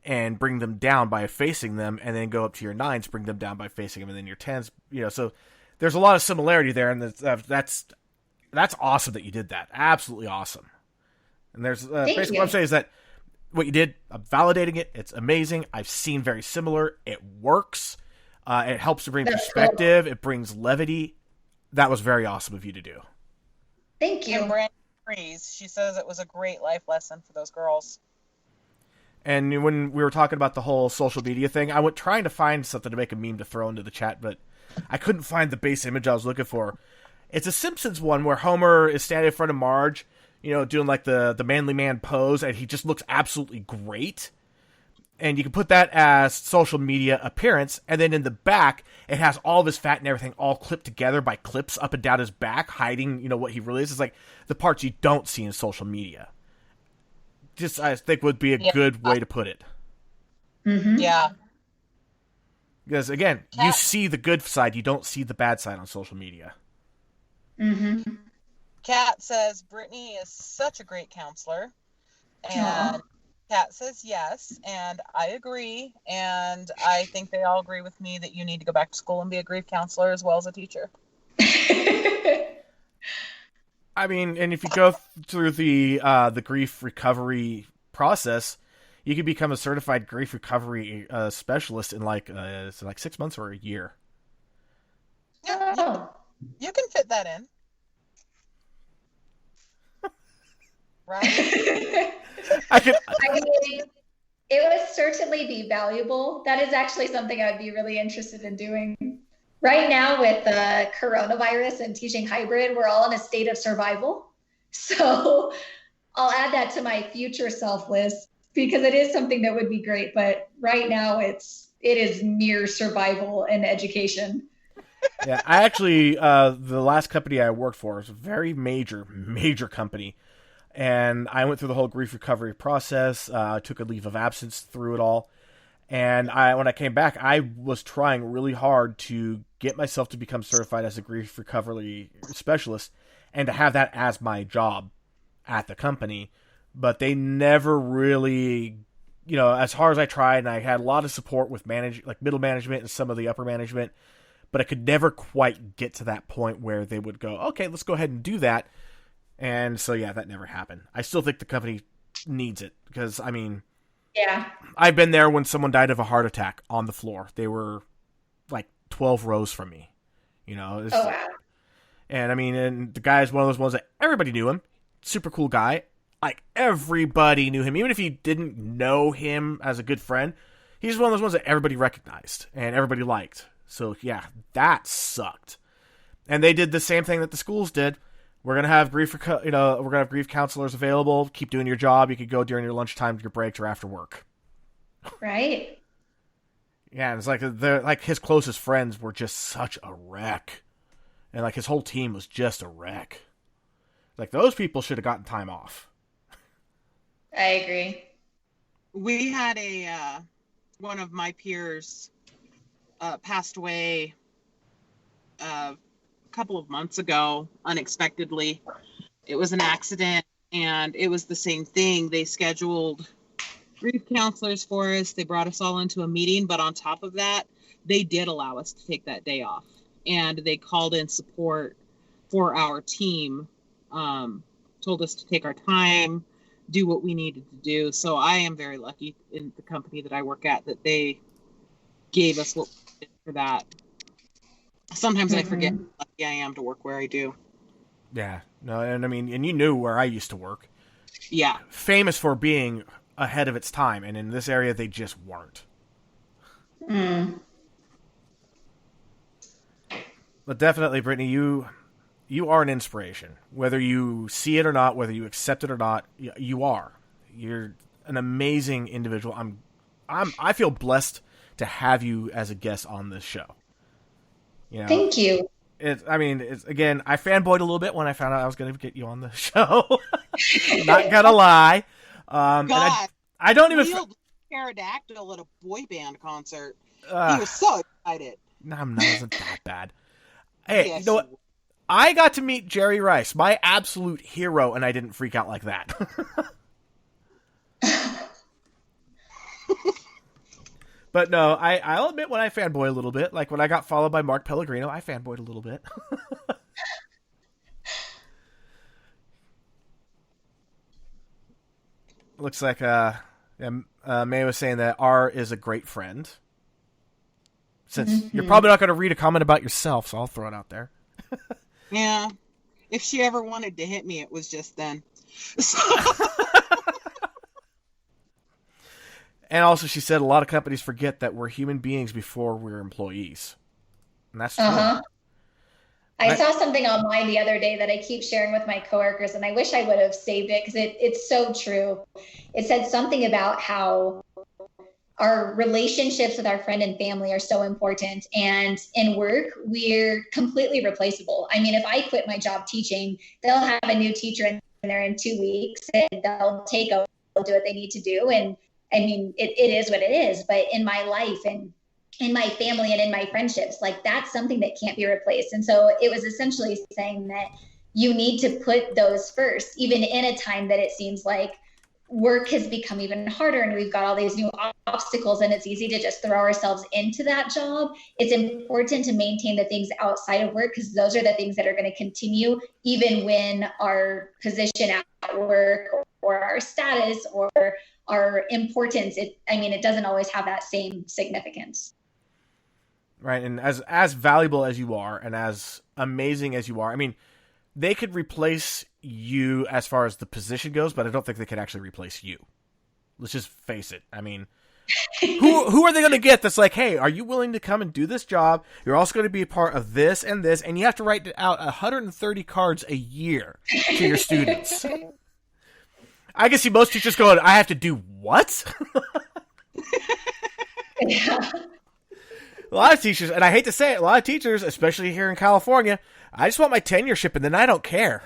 and bring them down by facing them, and then go up to your 9s, bring them down by facing them, and then your 10s, so there's a lot of similarity there, and that's awesome that you did that. Absolutely awesome. And there's basically what I'm saying is that what you did, I'm validating it. It's amazing. I've seen very similar. It works. It helps to bring perspective. Cool. It brings levity. That was very awesome of you to do. Thank you. And Brittni agrees. She says it was a great life lesson for those girls. And when we were talking about the whole social media thing, I went trying to find something to make a meme to throw into the chat, but I couldn't find the base image I was looking for. It's a Simpsons one where Homer is standing in front of Marge, doing like the manly man pose, and he just looks absolutely great. And you can put that as social media appearance, and then in the back, it has all of his fat and everything all clipped together by clips up and down his back, hiding, what he really is. It's like the parts you don't see in social media. Just, I think, would be a good way to put it. Mm-hmm. Yeah. Because, again, you see the good side, you don't see the bad side on social media. Mm-hmm. Kat says, Brittni is such a great counselor. And Kat says yes, and I agree. And I think they all agree with me that you need to go back to school and be a grief counselor as well as a teacher. I mean, and if you go through the grief recovery process, you can become a certified grief recovery specialist in like 6 months or a year. Yeah, you can fit that in. Right? I mean, it would certainly be valuable. That is actually something I would be really interested in doing. Right now with the coronavirus and teaching hybrid, we're all in a state of survival. So I'll add that to my future self list because it is something that would be great. But right now it is mere survival and education. Yeah, I actually, the last company I worked for was a very major company. And I went through the whole grief recovery process. I took a leave of absence through it all. And when I came back, I was trying really hard to get myself to become certified as a grief recovery specialist and to have that as my job at the company. But they never really, as hard as I tried, and I had a lot of support with middle management and some of the upper management, but I could never quite get to that point where they would go, okay, let's go ahead and do that. And so, yeah, that never happened. I still think the company needs it because, I mean, yeah, I've been there when someone died of a heart attack on the floor. They were like 12 rows from me, Oh, wow. And I mean, and the guy's one of those ones that everybody knew him. Super cool guy. Like, everybody knew him. Even if you didn't know him as a good friend, he's one of those ones that everybody recognized and everybody liked. So, yeah, that sucked. And they did the same thing that the schools did. We're gonna have grief counselors available. Keep doing your job. You could go during your lunchtime, your breaks, or after work. Right. Yeah, and it's like his closest friends were just such a wreck, and like his whole team was just a wreck. Like those people should have gotten time off. I agree. We had one of my peers passed away couple of months ago, unexpectedly. It was an accident, and it was the same thing. They scheduled grief counselors for us. They brought us all into a meeting, but on top of that, they did allow us to take that day off. And they called in support for our team, told us to take our time, do what we needed to do. So I am very lucky in the company that I work at that they gave us what we did for that. Sometimes I forget how lucky I am to work where I do. Yeah. No, and I mean, and you knew where I used to work. Yeah. Famous for being ahead of its time, and in this area they just weren't. But definitely, Brittni, you are an inspiration. Whether you see it or not, whether you accept it or not, you are. You're an amazing individual. I feel blessed to have you as a guest on this show. You know, thank you. Again, I fanboyed a little bit when I found out I was going to get you on the show. Not gonna lie. God, and I don't even pterodactyl at a boy band concert. He was so excited. No, it wasn't that bad. Hey, Yes, you know what? I got to meet Jerry Rice, my absolute hero, and I didn't freak out like that. But no, I'll admit when I fanboy a little bit. Like when I got followed by Mark Pellegrino, I fanboyed a little bit. Looks like May was saying that R is a great friend. Since you're probably not going to read a comment about yourself, so I'll throw it out there. Yeah. If she ever wanted to hit me, it was just then. And also, she said a lot of companies forget that we're human beings before we're employees. And that's true. I saw something online the other day that I keep sharing with my coworkers, and I wish I would have saved it because it's so true. It said something about how our relationships with our friend and family are so important. And in work, we're completely replaceable. I mean, if I quit my job teaching, they'll have a new teacher in there in 2 weeks, and they'll take over, they'll do what they need to do. And I mean, it is what it is. But in my life and in my family and in my friendships, like that's something that can't be replaced. And so it was essentially saying that you need to put those first, even in a time that it seems like work has become even harder and we've got all these new obstacles and it's easy to just throw ourselves into that job. It's important to maintain the things outside of work because those are the things that are going to continue even when our position at work or our status or our importance, it doesn't always have that same significance. Right, and as valuable as you are and as amazing as you are, I mean, they could replace you as far as the position goes, but I don't think they could actually replace you. Let's just face it. I mean, who are they going to get that's like, hey, are you willing to come and do this job? You're also going to be a part of this and this, and you have to write out 130 cards a year to your students. I can see most teachers going, I have to do what? Yeah. A lot of teachers, and I hate to say it, a lot of teachers, especially here in California, I just want my tenureship and then I don't care.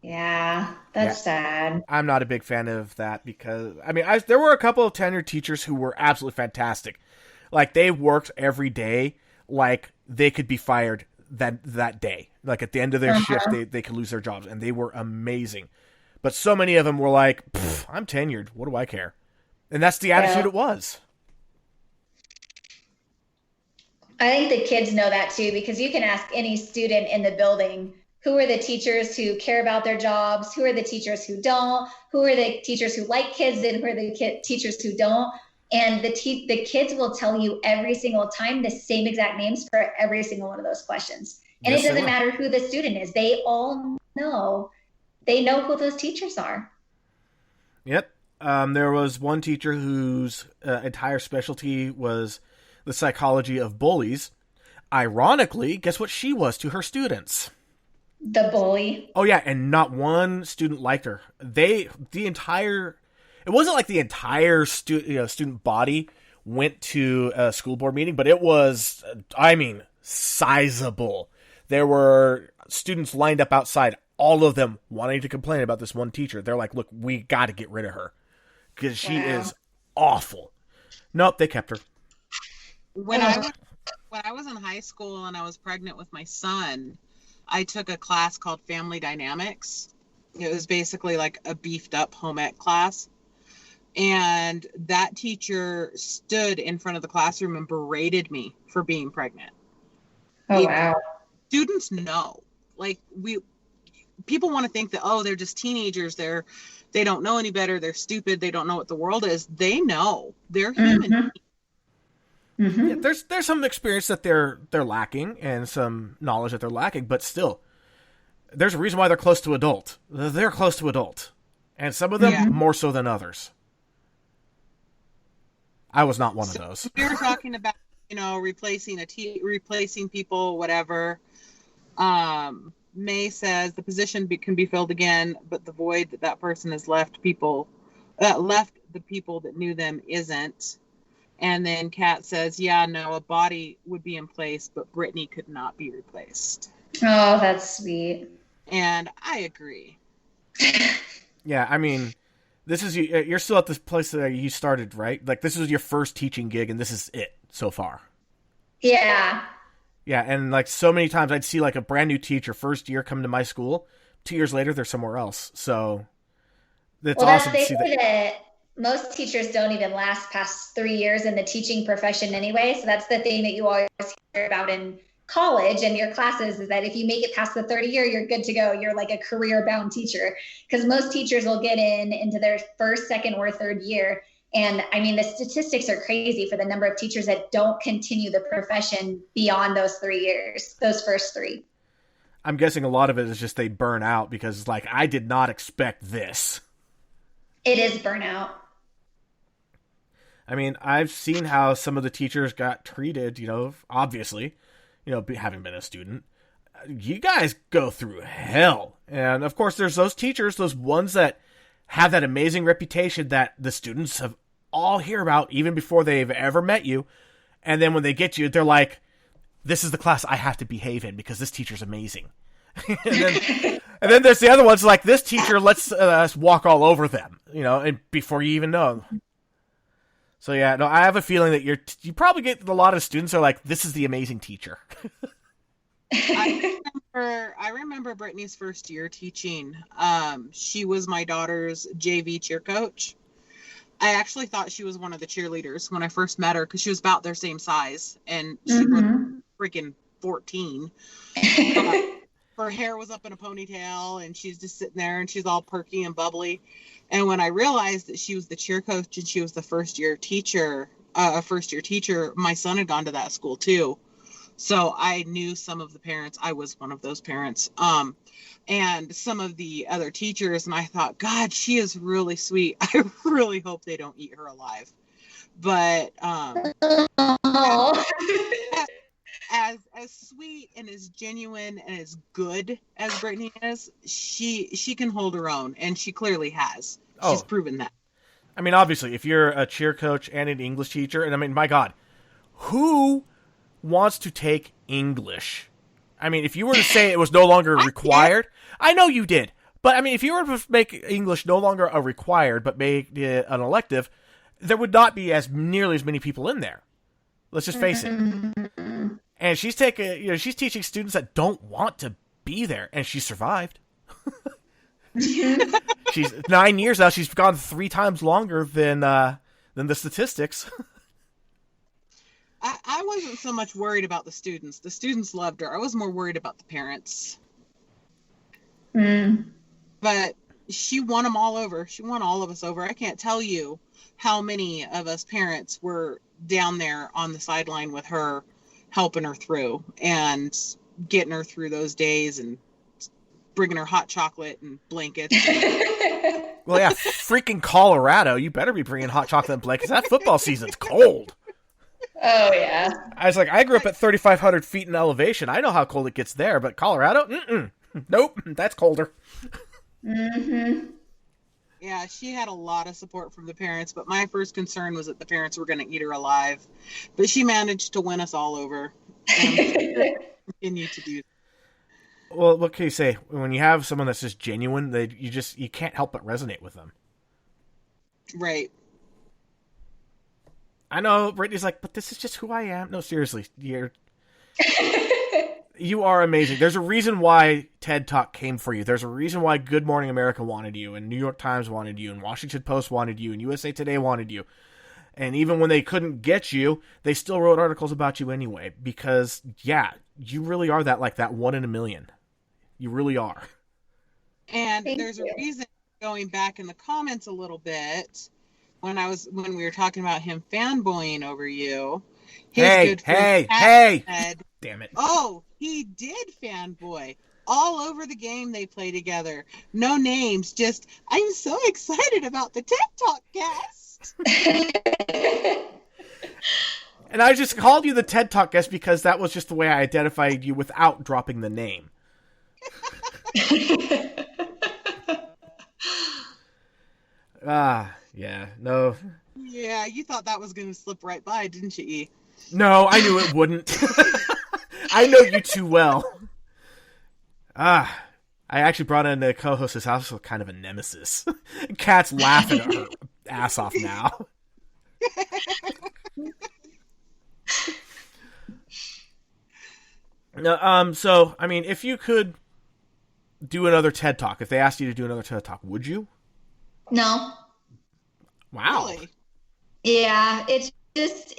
Yeah, that's sad. I'm not a big fan of that because, I mean, there were a couple of tenured teachers who were absolutely fantastic. Like, they worked every day like they could be fired that day. Like, at the end of their shift, they could lose their jobs, and they were amazing. But so many of them were like, I'm tenured. What do I care? And that's the attitude it was. I think the kids know that too, because you can ask any student in the building, who are the teachers who care about their jobs? Who are the teachers who don't? Who are the teachers who like kids and who are the teachers who don't? And the kids will tell you every single time the same exact names for every single one of those questions. And yes, it doesn't matter who the student is. They all know. They know who those teachers are. Yep. There was one teacher whose entire specialty was the psychology of bullies. Ironically, guess what she was to her students? The bully. Oh yeah, and not one student liked her. It wasn't like the entire student body went to a school board meeting, but it was, sizable. There were students lined up outside, all of them wanting to complain about this one teacher. They're like, look, we got to get rid of her because she is awful. Nope, they kept her. When I When I was in high school and I was pregnant with my son, I took a class called Family Dynamics. It was basically like a beefed up home ec class. And that teacher stood in front of the classroom and berated me for being pregnant. Oh, wow. Students know. Like, people want to think that, oh, they're just teenagers. They don't know any better. They're stupid. They don't know what the world is. They know. They're human. Mm-hmm. Mm-hmm. Yeah, there's some experience that they're lacking and some knowledge that they're lacking, but still, there's a reason why they're close to adult. They're close to adult, and some of them more so than others. I was not one of those. We were talking about, replacing people, whatever. May says the position can be filled again, but the void that person has left the people that knew them isn't. And then Kat says, yeah, no, a body would be in place, but Brittni could not be replaced. Oh, that's sweet. And I agree. Yeah, I mean, you're still at this place that you started, right? Like, this was your first teaching gig, and this is it so far. Yeah. Yeah, and like so many times I'd see like a brand new teacher first year come to my school. 2 years later, they're somewhere else. So it's awesome to see that. Most teachers don't even last past 3 years in the teaching profession anyway. So that's the thing that you always hear about in college and your classes, is that if you make it past the third year, you're good to go. You're like a career-bound teacher, because most teachers will get into their first, second, or third year. And I mean, the statistics are crazy for the number of teachers that don't continue the profession beyond those 3 years, those first three. I'm guessing a lot of it is just they burn out because, like, I did not expect this. It is burnout. I mean, I've seen how some of the teachers got treated, obviously, having been a student. You guys go through hell. And, of course, there's those teachers, those ones that have that amazing reputation that the students have all hear about even before they've ever met you. And then when they get you, they're like, this is the class I have to behave in because this teacher's amazing. and then there's the other ones like, this teacher lets us walk all over them, and before you even know them. So yeah, no, I have a feeling that you probably get a lot of students are like, this is the amazing teacher. I remember Brittni's first year teaching. She was my daughter's JV cheer coach. I actually thought she was one of the cheerleaders when I first met her because she was about their same size, and she was freaking 14. Her hair was up in a ponytail, and she's just sitting there, and she's all perky and bubbly. And when I realized that she was the cheer coach and she was the first year teacher, my son had gone to that school too. So I knew some of the parents. I was one of those parents. And some of the other teachers, and I thought, God, she is really sweet. I really hope they don't eat her alive. But as sweet and as genuine and as good as Brittni is, she can hold her own, and she clearly has. She's proven that. I mean, obviously, if you're a cheer coach and an English teacher, and I mean, my God, who wants to take English? I mean, if you were to say it was no longer required, I know you did, but I mean, if you were to make English no longer a required, but make it an elective, there would not be nearly as many people in there. Let's just face it. And she's teaching students that don't want to be there, and she survived. She's 9 years now. She's gone 3 times longer than the statistics. I wasn't so much worried about the students. The students loved her. I was more worried about the parents. But she won them all over. She won all of us over. I can't tell you how many of us parents were down there on the sideline with her, helping her through and getting her through those days and bringing her hot chocolate and blankets. Well, yeah, freaking Colorado. You better be bringing hot chocolate and blankets. That football season's cold. Oh, yeah. I was like, I grew up at 3,500 feet in elevation. I know how cold it gets there, but Colorado? Nope, that's colder. Yeah, she had a lot of support from the parents, but my first concern was that the parents were going to eat her alive. But she managed to win us all over and continue to do that. Well, what can you say? When you have someone that's just genuine, you can't help but resonate with them. Right. I know Brittany's like, but this is just who I am. No, seriously, you are amazing. There's a reason why TED Talk came for you. There's a reason why Good Morning America wanted you, and New York Times wanted you, and Washington Post wanted you, and USA Today wanted you. And even when they couldn't get you, they still wrote articles about you anyway. Because, yeah, you really are that 1 in a million. You really are. And Thank there's you. a reason, going back in the comments a little bit, when we were talking about him fanboying over you, his good friend Pat said, damn it. oh, he did fanboy all over the game they play together. No names, just, I'm so excited about the TED Talk guest. And I just called you the TED Talk guest because that was just the way I identified you without dropping the name. Yeah, no. Yeah, you thought that was going to slip right by, didn't you, E? No, I knew it wouldn't. I know you too well. I actually brought in the co-host his house with kind of a nemesis. Kat's laughing at her ass off now. No, so, I mean, if you could do another TED Talk, if they asked you to do another TED Talk, would you? No. Wow. Really? Yeah, it's just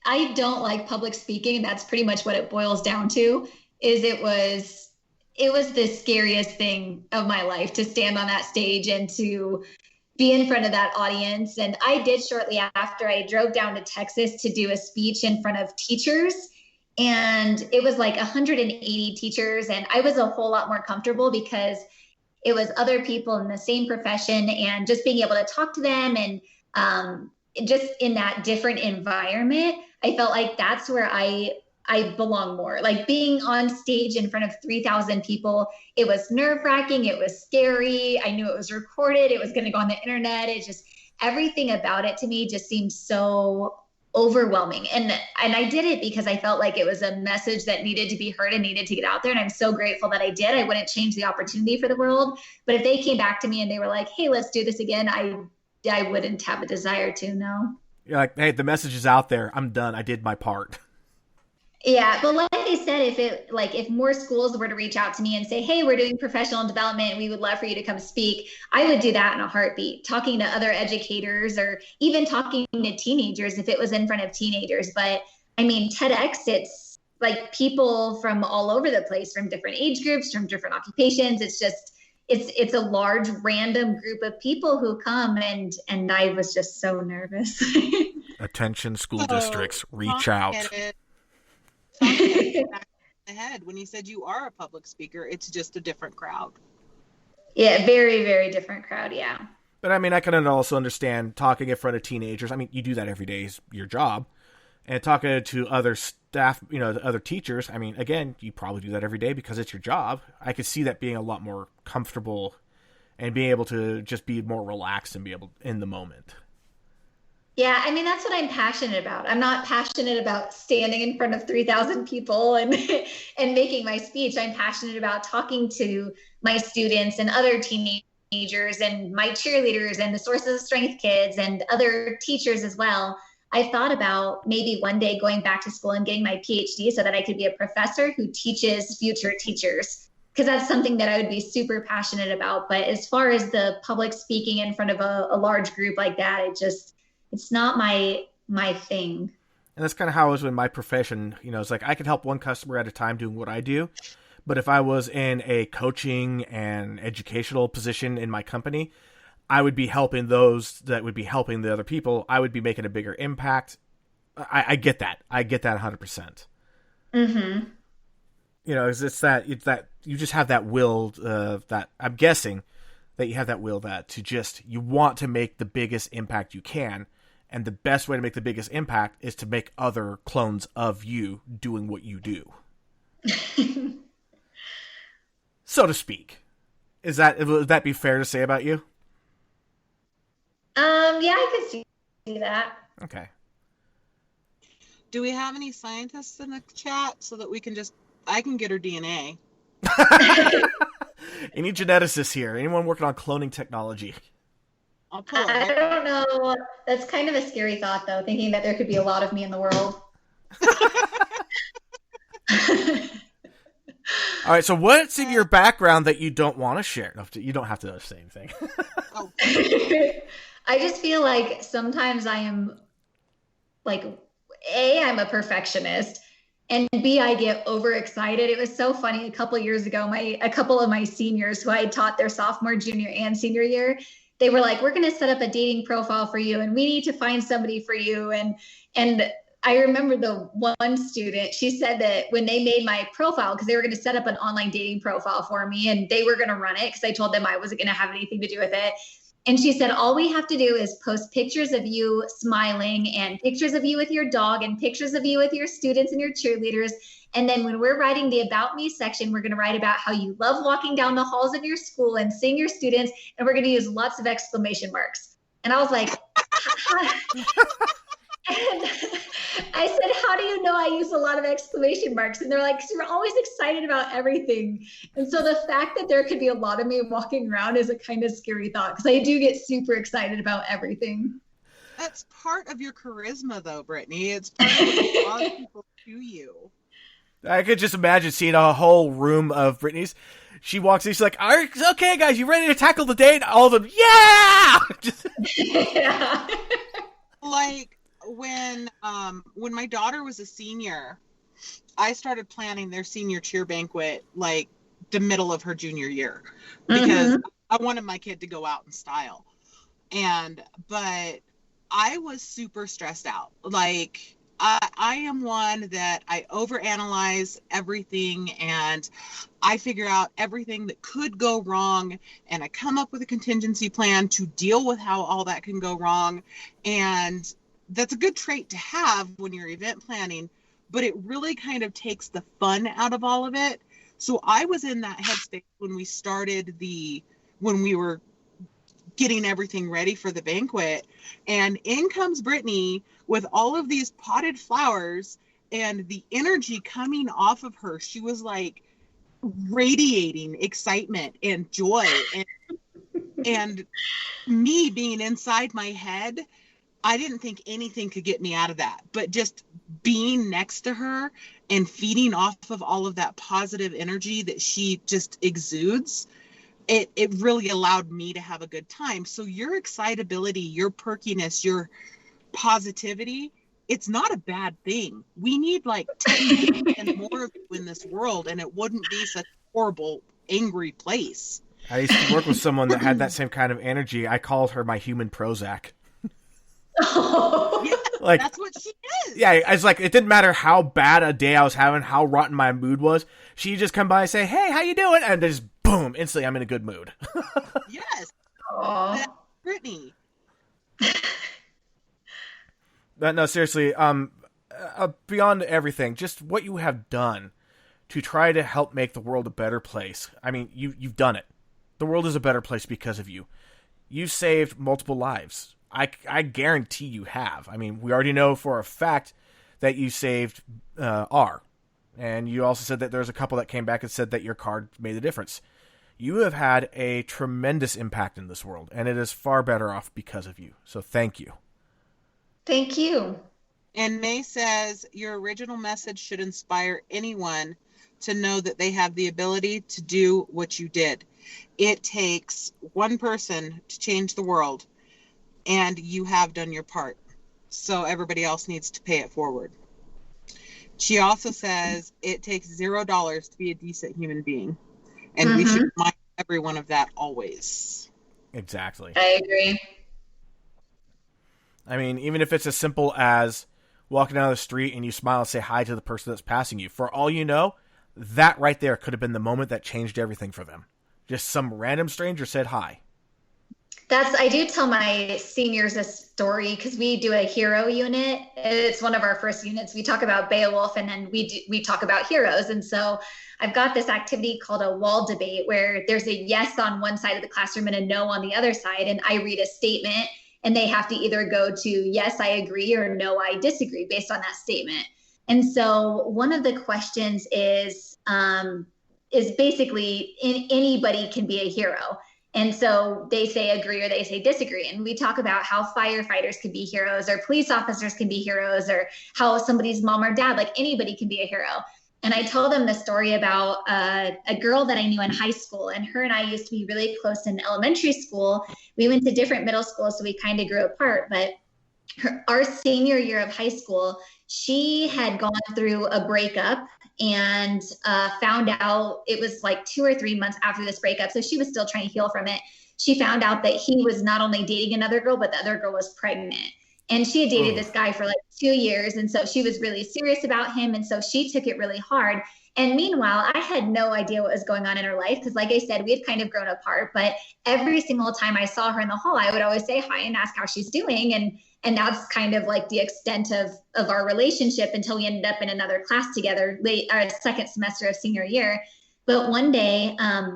I don't like public speaking, and that's pretty much what it boils down to. It was the scariest thing of my life to stand on that stage and to be in front of that audience. And I did shortly after. I drove down to Texas to do a speech in front of teachers, and it was 180 teachers, and I was a whole lot more comfortable because it was other people in the same profession, and just being able to talk to them and just in that different environment, I felt like that's where I belong more. Being on stage in front of 3,000 people, it was nerve-wracking, it was scary. I knew it was recorded, it was going to go on the internet. It just, everything about it to me just seemed so overwhelming. And I did it because I felt like it was a message that needed to be heard and needed to get out there. And I'm so grateful that I did. I wouldn't change the opportunity for the world. But if they came back to me and they were like, hey, let's do this again, I wouldn't have a desire to, no. You're like, hey, the message is out there. I'm done. I did my part. Yeah, but like I said, if more schools were to reach out to me and say, hey, we're doing professional development, we would love for you to come speak, I would do that in a heartbeat, talking to other educators or even talking to teenagers if it was in front of teenagers. But I mean, TEDx, it's people from all over the place, from different age groups, from different occupations. It's just, it's a large random group of people who come, and I was just so nervous. Attention school districts, reach out. Ahead when you said you are a public speaker, it's just a different crowd. Yeah, very, very different crowd. Yeah. But I mean, I can also understand talking in front of teenagers. I mean, you do that every day is your job. And talking to other staff, other teachers, I mean, again, you probably do that every day because it's your job. I could see that being a lot more comfortable and being able to just be more relaxed and be able in the moment. Yeah, I mean, that's what I'm passionate about. I'm not passionate about standing in front of 3,000 people and and making my speech. I'm passionate about talking to my students and other teenagers and my cheerleaders and the Sources of Strength kids and other teachers as well. I thought about maybe one day going back to school and getting my PhD so that I could be a professor who teaches future teachers, because that's something that I would be super passionate about. But as far as the public speaking in front of a large group like that, it's not my thing. And that's kind of how it was in my profession. It's like I could help one customer at a time doing what I do. But if I was in a coaching and educational position in my company, I would be helping those that would be helping the other people. I would be making a bigger impact. I get that. I get that 100%. Mm-hmm. It's that you just have that will, that I'm guessing that you have that will that to just, you want to make the biggest impact you can. And the best way to make the biggest impact is to make other clones of you doing what you do. So to speak. Would that be fair to say about you? Yeah, I could see that. Okay. Do we have any scientists in the chat so that I can get her DNA? Any geneticists here? Anyone working on cloning technology? I'll pull I it. don't know. That's kind of a scary thought, though, thinking that there could be a lot of me in the world. All right, so what's in your background that you don't want to share? No, you don't have to know the same thing. Oh, I just feel like sometimes I am like, A, I'm a perfectionist, and B, I get overexcited. It was so funny. A couple of years ago, a couple of my seniors who I had taught their sophomore, junior, and senior year, they were like, "We're going to set up a dating profile for you, and we need to find somebody for you." And I remember the one student, she said that when they made my profile, because they were going to set up an online dating profile for me, and they were going to run it because I told them I wasn't going to have anything to do with it. And she said, all we have to do is post pictures of you smiling and pictures of you with your dog and pictures of you with your students and your cheerleaders. And then when we're writing the About Me section, we're going to write about how you love walking down the halls of your school and seeing your students. And we're going to use lots of exclamation marks. And I was like, and I said, how do you know I use a lot of exclamation marks? And they're like, because you're always excited about everything. And so the fact that there could be a lot of me walking around is a kind of scary thought, because I do get super excited about everything. that's part of your charisma, though, Brittni. It's part of what draws people to you. I could just imagine seeing a whole room of Brittany's. She walks in, she's like, all right, okay, guys, you ready to tackle the day? And all of them, yeah! Yeah. Like, when my daughter was a senior, I started planning their senior cheer banquet like the middle of her junior year, because I wanted my kid to go out in style. But I was super stressed out. Like, I am one that I overanalyze everything, and I figure out everything that could go wrong, and I come up with a contingency plan to deal with how all that can go wrong. And that's a good trait to have when you're event planning, but it really kind of takes the fun out of all of it. So I was in that headspace when we were getting everything ready for the banquet, and in comes Brittni with all of these potted flowers, and the energy coming off of her, she was like radiating excitement and joy, and me being inside my head, I didn't think anything could get me out of that, but just being next to her and feeding off of all of that positive energy that she just exudes, it really allowed me to have a good time. So your excitability, your perkiness, your positivity, it's not a bad thing. We need like 10 and more of you in this world, and it wouldn't be such a horrible, angry place. I used to work with someone that had that same kind of energy. I called her my human Prozac. Yeah, Like, that's what she is. yeah, it's like, it didn't matter how bad a day I was having, how rotten my mood was. She'd just come by and say, hey, how you doing? And just boom, instantly I'm in a good mood. Yes. Aww. That's Brittni. But no, seriously, beyond everything, just what you have done to try to help make the world a better place. I mean, you've done it. The world is a better place because of you. You saved multiple lives. I guarantee you have. I mean, we already know for a fact that you saved R. And you also said that there's a couple that came back and said that your card made the difference. You have had a tremendous impact in this world, and it is far better off because of you. So thank you. Thank you. And May says, your original message should inspire anyone to know that they have the ability to do what you did. It takes one person to change the world, and you have done your part. So everybody else needs to pay it forward. She also says it takes $0 to be a decent human being. And we should remind everyone of that always. Exactly. I agree. I mean, even if it's as simple as walking down the street and you smile and say hi to the person that's passing you, for all you know, that right there could have been the moment that changed everything for them. Just some random stranger said hi. I do tell my seniors a story because we do a hero unit. It's one of our first units. We talk about Beowulf, and then we talk about heroes. And so I've got this activity called a wall debate where there's a yes on one side of the classroom and a no on the other side. And I read a statement, and they have to either go to yes, I agree, or no, I disagree based on that statement. And so one of the questions is basically anybody can be a hero. And so they say agree or they say disagree. And we talk about how firefighters can be heroes, or police officers can be heroes, or how somebody's mom or dad, like anybody can be a hero. And I told them the story about a girl that I knew in high school, and her and I used to be really close in elementary school. We went to different middle schools, so we kind of grew apart. But our senior year of high school, she had gone through a breakup and found out, it was like 2 or 3 months after this breakup, so she was still trying to heal from it. She found out that he was not only dating another girl, but the other girl was pregnant. And she had dated this guy for like 2 years. And so she was really serious about him. And so she took it really hard. And meanwhile, I had no idea what was going on in her life. Because like I said, we had kind of grown apart. But every single time I saw her in the hall, I would always say hi and ask how she's doing. And that's kind of like the extent of our relationship until we ended up in another class together, our second semester of senior year. But one day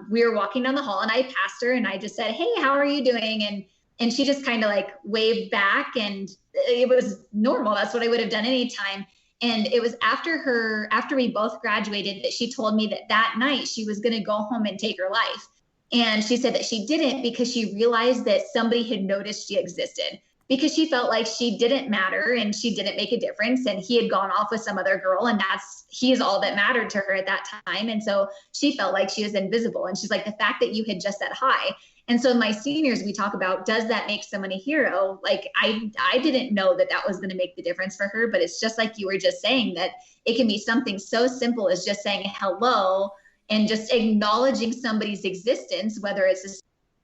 we were walking down the hall and I passed her and I just said, hey, how are you doing? And she just kind of like waved back, and it was normal. That's what I would have done anytime. And it was after we both graduated that she told me that night she was going to go home and take her life. And she said that she didn't because she realized that somebody had noticed she existed, because she felt like she didn't matter and she didn't make a difference. And he had gone off with some other girl, and he is all that mattered to her at that time. And so she felt like she was invisible. And she's like, the fact that you had just said hi. And so in my seniors, we talk about, does that make someone a hero? Like, I didn't know that was going to make the difference for her, but it's just like you were just saying, that it can be something so simple as just saying hello and just acknowledging somebody's existence, whether it's a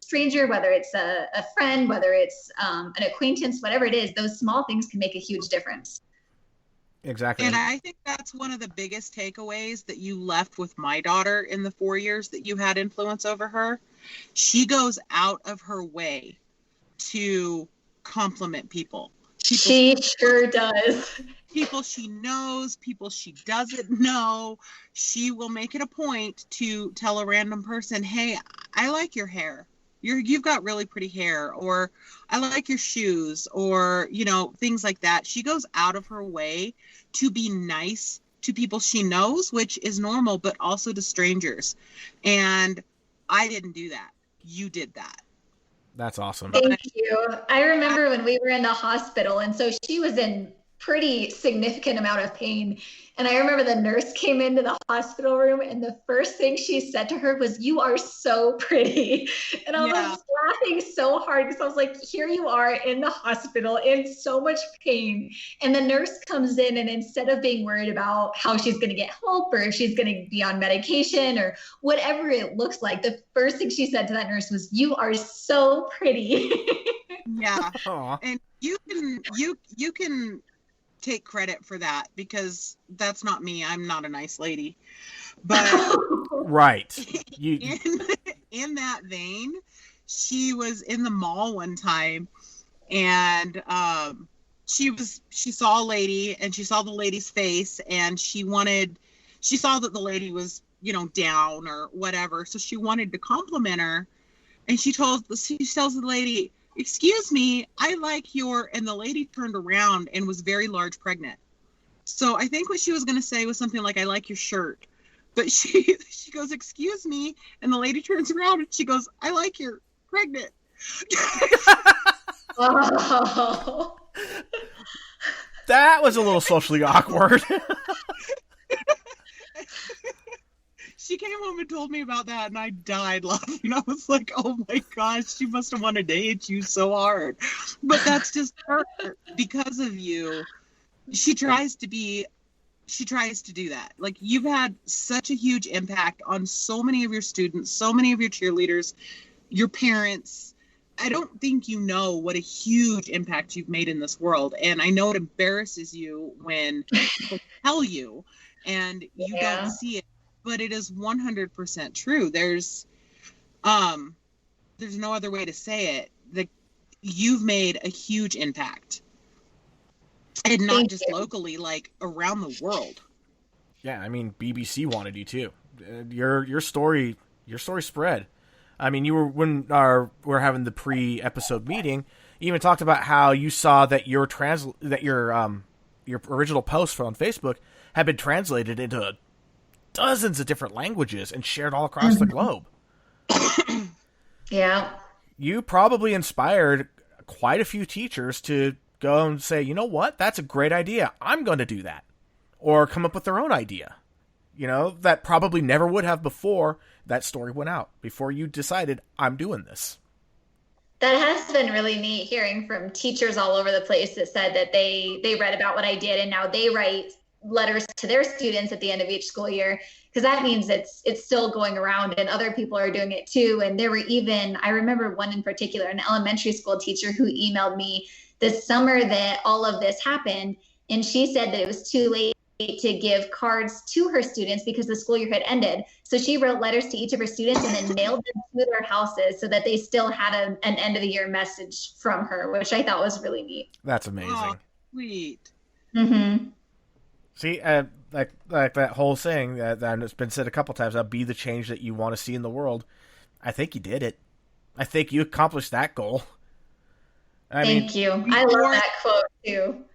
stranger, whether it's a friend, whether it's an acquaintance, whatever it is. Those small things can make a huge difference. Exactly. And I think that's one of the biggest takeaways that you left with my daughter in the 4 years that you had influence over her. She goes out of her way to compliment people. She sure does. People she knows, people she doesn't know. She will make it a point to tell a random person, hey, I like your hair. You've got really pretty hair, or I like your shoes, or, things like that. She goes out of her way to be nice to people she knows, which is normal, but also to strangers. And I didn't do that. You did that. That's awesome. Thank you. I remember when we were in the hospital, and so she was in pretty significant amount of pain. And I remember the nurse came into the hospital room, and the first thing she said to her was, "You are so pretty." And I was laughing so hard because I was like, here you are in the hospital in so much pain. And the nurse comes in, and instead of being worried about how she's going to get help or if she's going to be on medication or whatever it looks like, the first thing she said to that nurse was, "You are so pretty." Yeah. Aww. And you can take credit for that, because that's not me. I'm not a nice lady. But right. In that vein, she was in the mall one time, and she saw a lady, and she saw the lady's face, and she saw that the lady was, down or whatever. So she wanted to compliment her, and she tells the lady, "Excuse me, I like your," and the lady turned around and was very large pregnant. So I think what she was going to say was something like, "I like your shirt." But she goes, "Excuse me," and the lady turns around and she goes, "I like you're pregnant." Oh. That was a little socially awkward. She came home and told me about that, and I died laughing. I was like, oh my gosh, she must have wanted to hate you so hard. But that's just her. Because of you, she tries to do that. Like, you've had such a huge impact on so many of your students, so many of your cheerleaders, your parents. I don't think you know what a huge impact you've made in this world. And I know it embarrasses you when people tell you and you don't see it. But it is 100% true. There's no other way to say it. That you've made a huge impact, and not just locally, like around the world. Yeah, I mean, BBC wanted you too. Your story spread. I mean, you were when we're having the pre-episode meeting. You even talked about how you saw that your original post on Facebook had been translated into dozens of different languages and shared all across the globe. Yeah. You probably inspired quite a few teachers to go and say, you know what, that's a great idea. I'm going to do that. Or come up with their own idea. That probably never would have before that story went out, before you decided, I'm doing this. That has been really neat hearing from teachers all over the place that said that they read about what I did and now they write letters to their students at the end of each school year, because that means it's still going around and other people are doing it too. And there were even, I remember one in particular, an elementary school teacher who emailed me this summer that all of this happened, and she said that it was too late to give cards to her students because the school year had ended. So she wrote letters to each of her students and then mailed them to their houses so that they still had an end of the year message from her, which I thought was really neat. That's amazing. Oh, sweet. Mm-hmm. See, like that whole saying that it's been said a couple times, be the change that you want to see in the world. I think you did it. I think you accomplished that goal. Thank you. I love that quote too.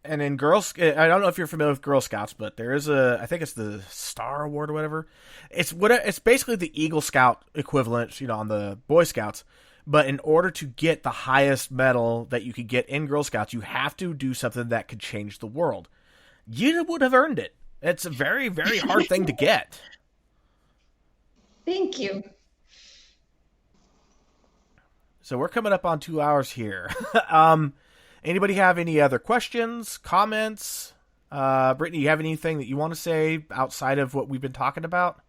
And in I don't know if you're familiar with Girl Scouts, but there is I think it's the Star Award or whatever. It's basically the Eagle Scout equivalent, on the Boy Scouts. But in order to get the highest medal that you could get in Girl Scouts, you have to do something that could change the world. You would have earned it. It's a very, very hard thing to get. Thank you. So we're coming up on 2 hours here. Anybody have any other questions, comments? Brittni, you have anything that you want to say outside of what we've been talking about?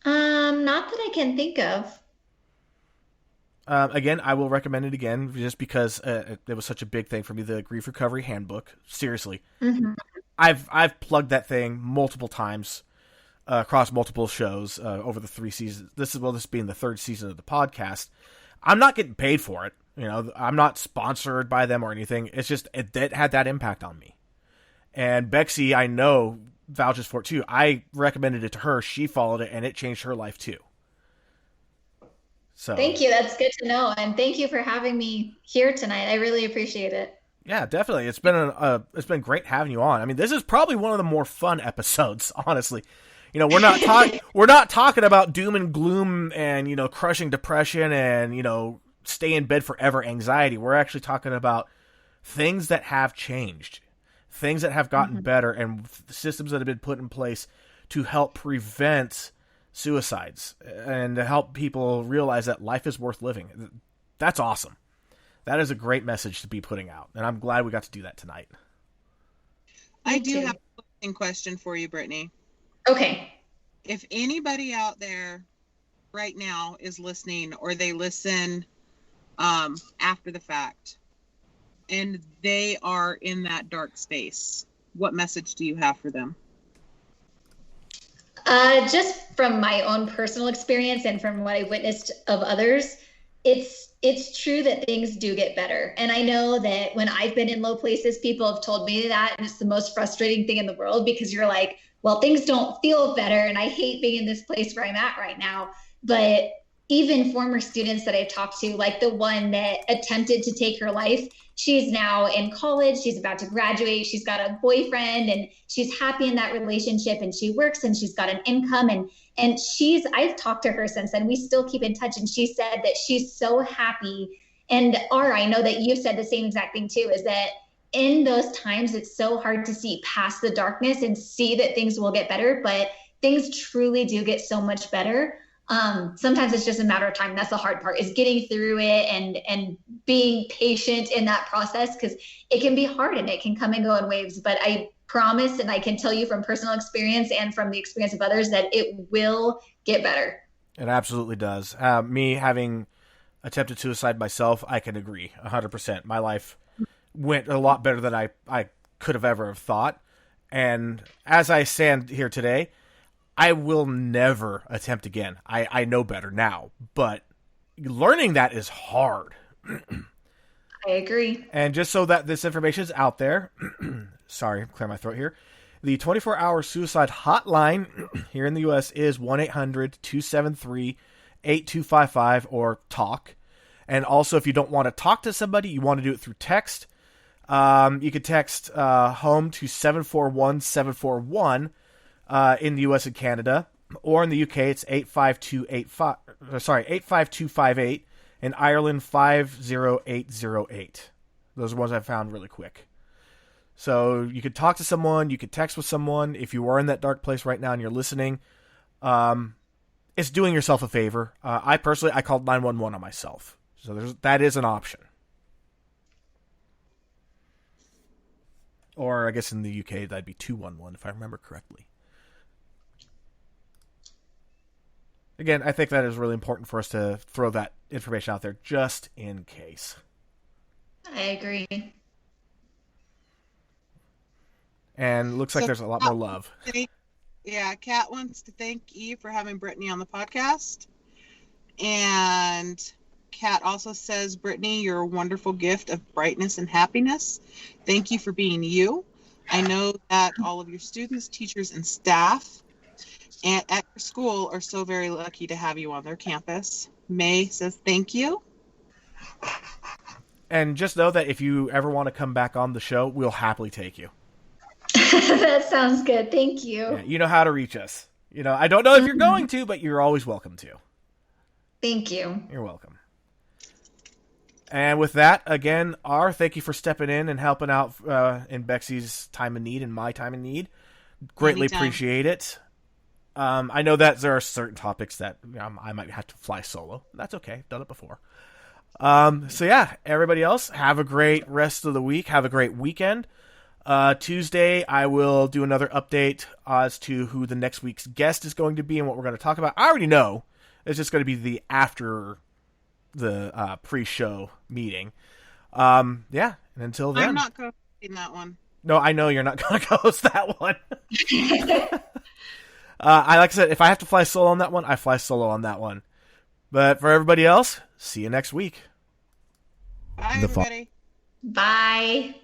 Not that I can think of. Again, I will recommend it again just because it was such a big thing for me, the Grief Recovery Handbook. Seriously. Mm-hmm. I've plugged that thing multiple times across multiple shows over the 3 seasons. This being the 3rd season of the podcast. I'm not getting paid for it. I'm not sponsored by them or anything. It's just it had that impact on me. And Bexy, I know, vouches for it too. I recommended it to her. She followed it, and it changed her life too. So thank you. That's good to know. And thank you for having me here tonight. I really appreciate it. Yeah, definitely. It's been great having you on. I mean, this is probably one of the more fun episodes, honestly. We're not talking about doom and gloom and, crushing depression and, stay in bed forever anxiety. We're actually talking about things that have changed, things that have gotten better, and systems that have been put in place to help prevent suicides and to help people realize that life is worth living. That's awesome. That is a great message to be putting out, and I'm glad we got to do that tonight. I do have a closing question for you, Brittni. Okay. If anybody out there right now is listening, or they listen after the fact, and they are in that dark space, what message do you have for them? Just from my own personal experience and from what I've witnessed of others, it's true that things do get better. And I know that when I've been in low places, people have told me that, and it's the most frustrating thing in the world because you're like, well, things don't feel better, and I hate being in this place where I'm at right now. But even former students that I've talked to, like the one that attempted to take her life, she's now in college, she's about to graduate, she's got a boyfriend, and she's happy in that relationship, and she works, and she's got an income, and I've talked to her since then. We still keep in touch, and she said that she's so happy. And I know that you've said the same exact thing too, is that in those times, it's so hard to see past the darkness and see that things will get better, but things truly do get so much better. Sometimes it's just a matter of time. That's the hard part, is getting through it and being patient in that process, because it can be hard and it can come and go in waves. But I promise, and I can tell you from personal experience and from the experience of others, that it will get better. It absolutely does. Me having attempted suicide myself, I can agree 100%. My life went a lot better than I could have ever have thought. And as I stand here today, I will never attempt again. I know better now, but learning that is hard. I agree. And just so that this information is out there, sorry, clear my throat here. The 24-hour suicide hotline here in the U.S. is 1-800-273-8255 or TALK. And also, if you don't want to talk to somebody, you want to do it through text, you could text home to 741-741 in the U.S. and Canada. Or in the UK, it's 85258. In Ireland, 50808. Those are ones I found really quick. So you could talk to someone, you could text with someone. If you are in that dark place right now and you're listening, it's doing yourself a favor. I called 911 on myself. So that is an option. Or I guess in the UK, that'd be 211 if I remember correctly. Again, I think that is really important for us to throw that information out there just in case. I agree. And looks like there's a lot more love. Yeah, Kat wants to thank Eve for having Brittni on the podcast. And Kat also says, Brittni, you're a wonderful gift of brightness and happiness. Thank you for being you. I know that all of your students, teachers, and staff at your school are so very lucky to have you on their campus. May says thank you. And just know that if you ever want to come back on the show, we'll happily take you. That sounds good. Thank you. Yeah, you know how to reach us. I don't know if you're going to, but you're always welcome to. Thank you. You're welcome. And with that, again, thank you for stepping in and helping out in Bexy's time of need and my time of need. Greatly appreciate it. I know that there are certain topics that I might have to fly solo. That's okay. I've done it before. So yeah, everybody else, have a great rest of the week. Have a great weekend. Tuesday, I will do another update as to who the next week's guest is going to be and what we're going to talk about. I already know. It's just going to be the after the pre-show meeting. Yeah, and until then. I'm not going to that one. No, I know you're not going to host that one. Like I said, if I have to fly solo on that one, I fly solo on that one. But for everybody else, see you next week. Bye, everybody. Bye.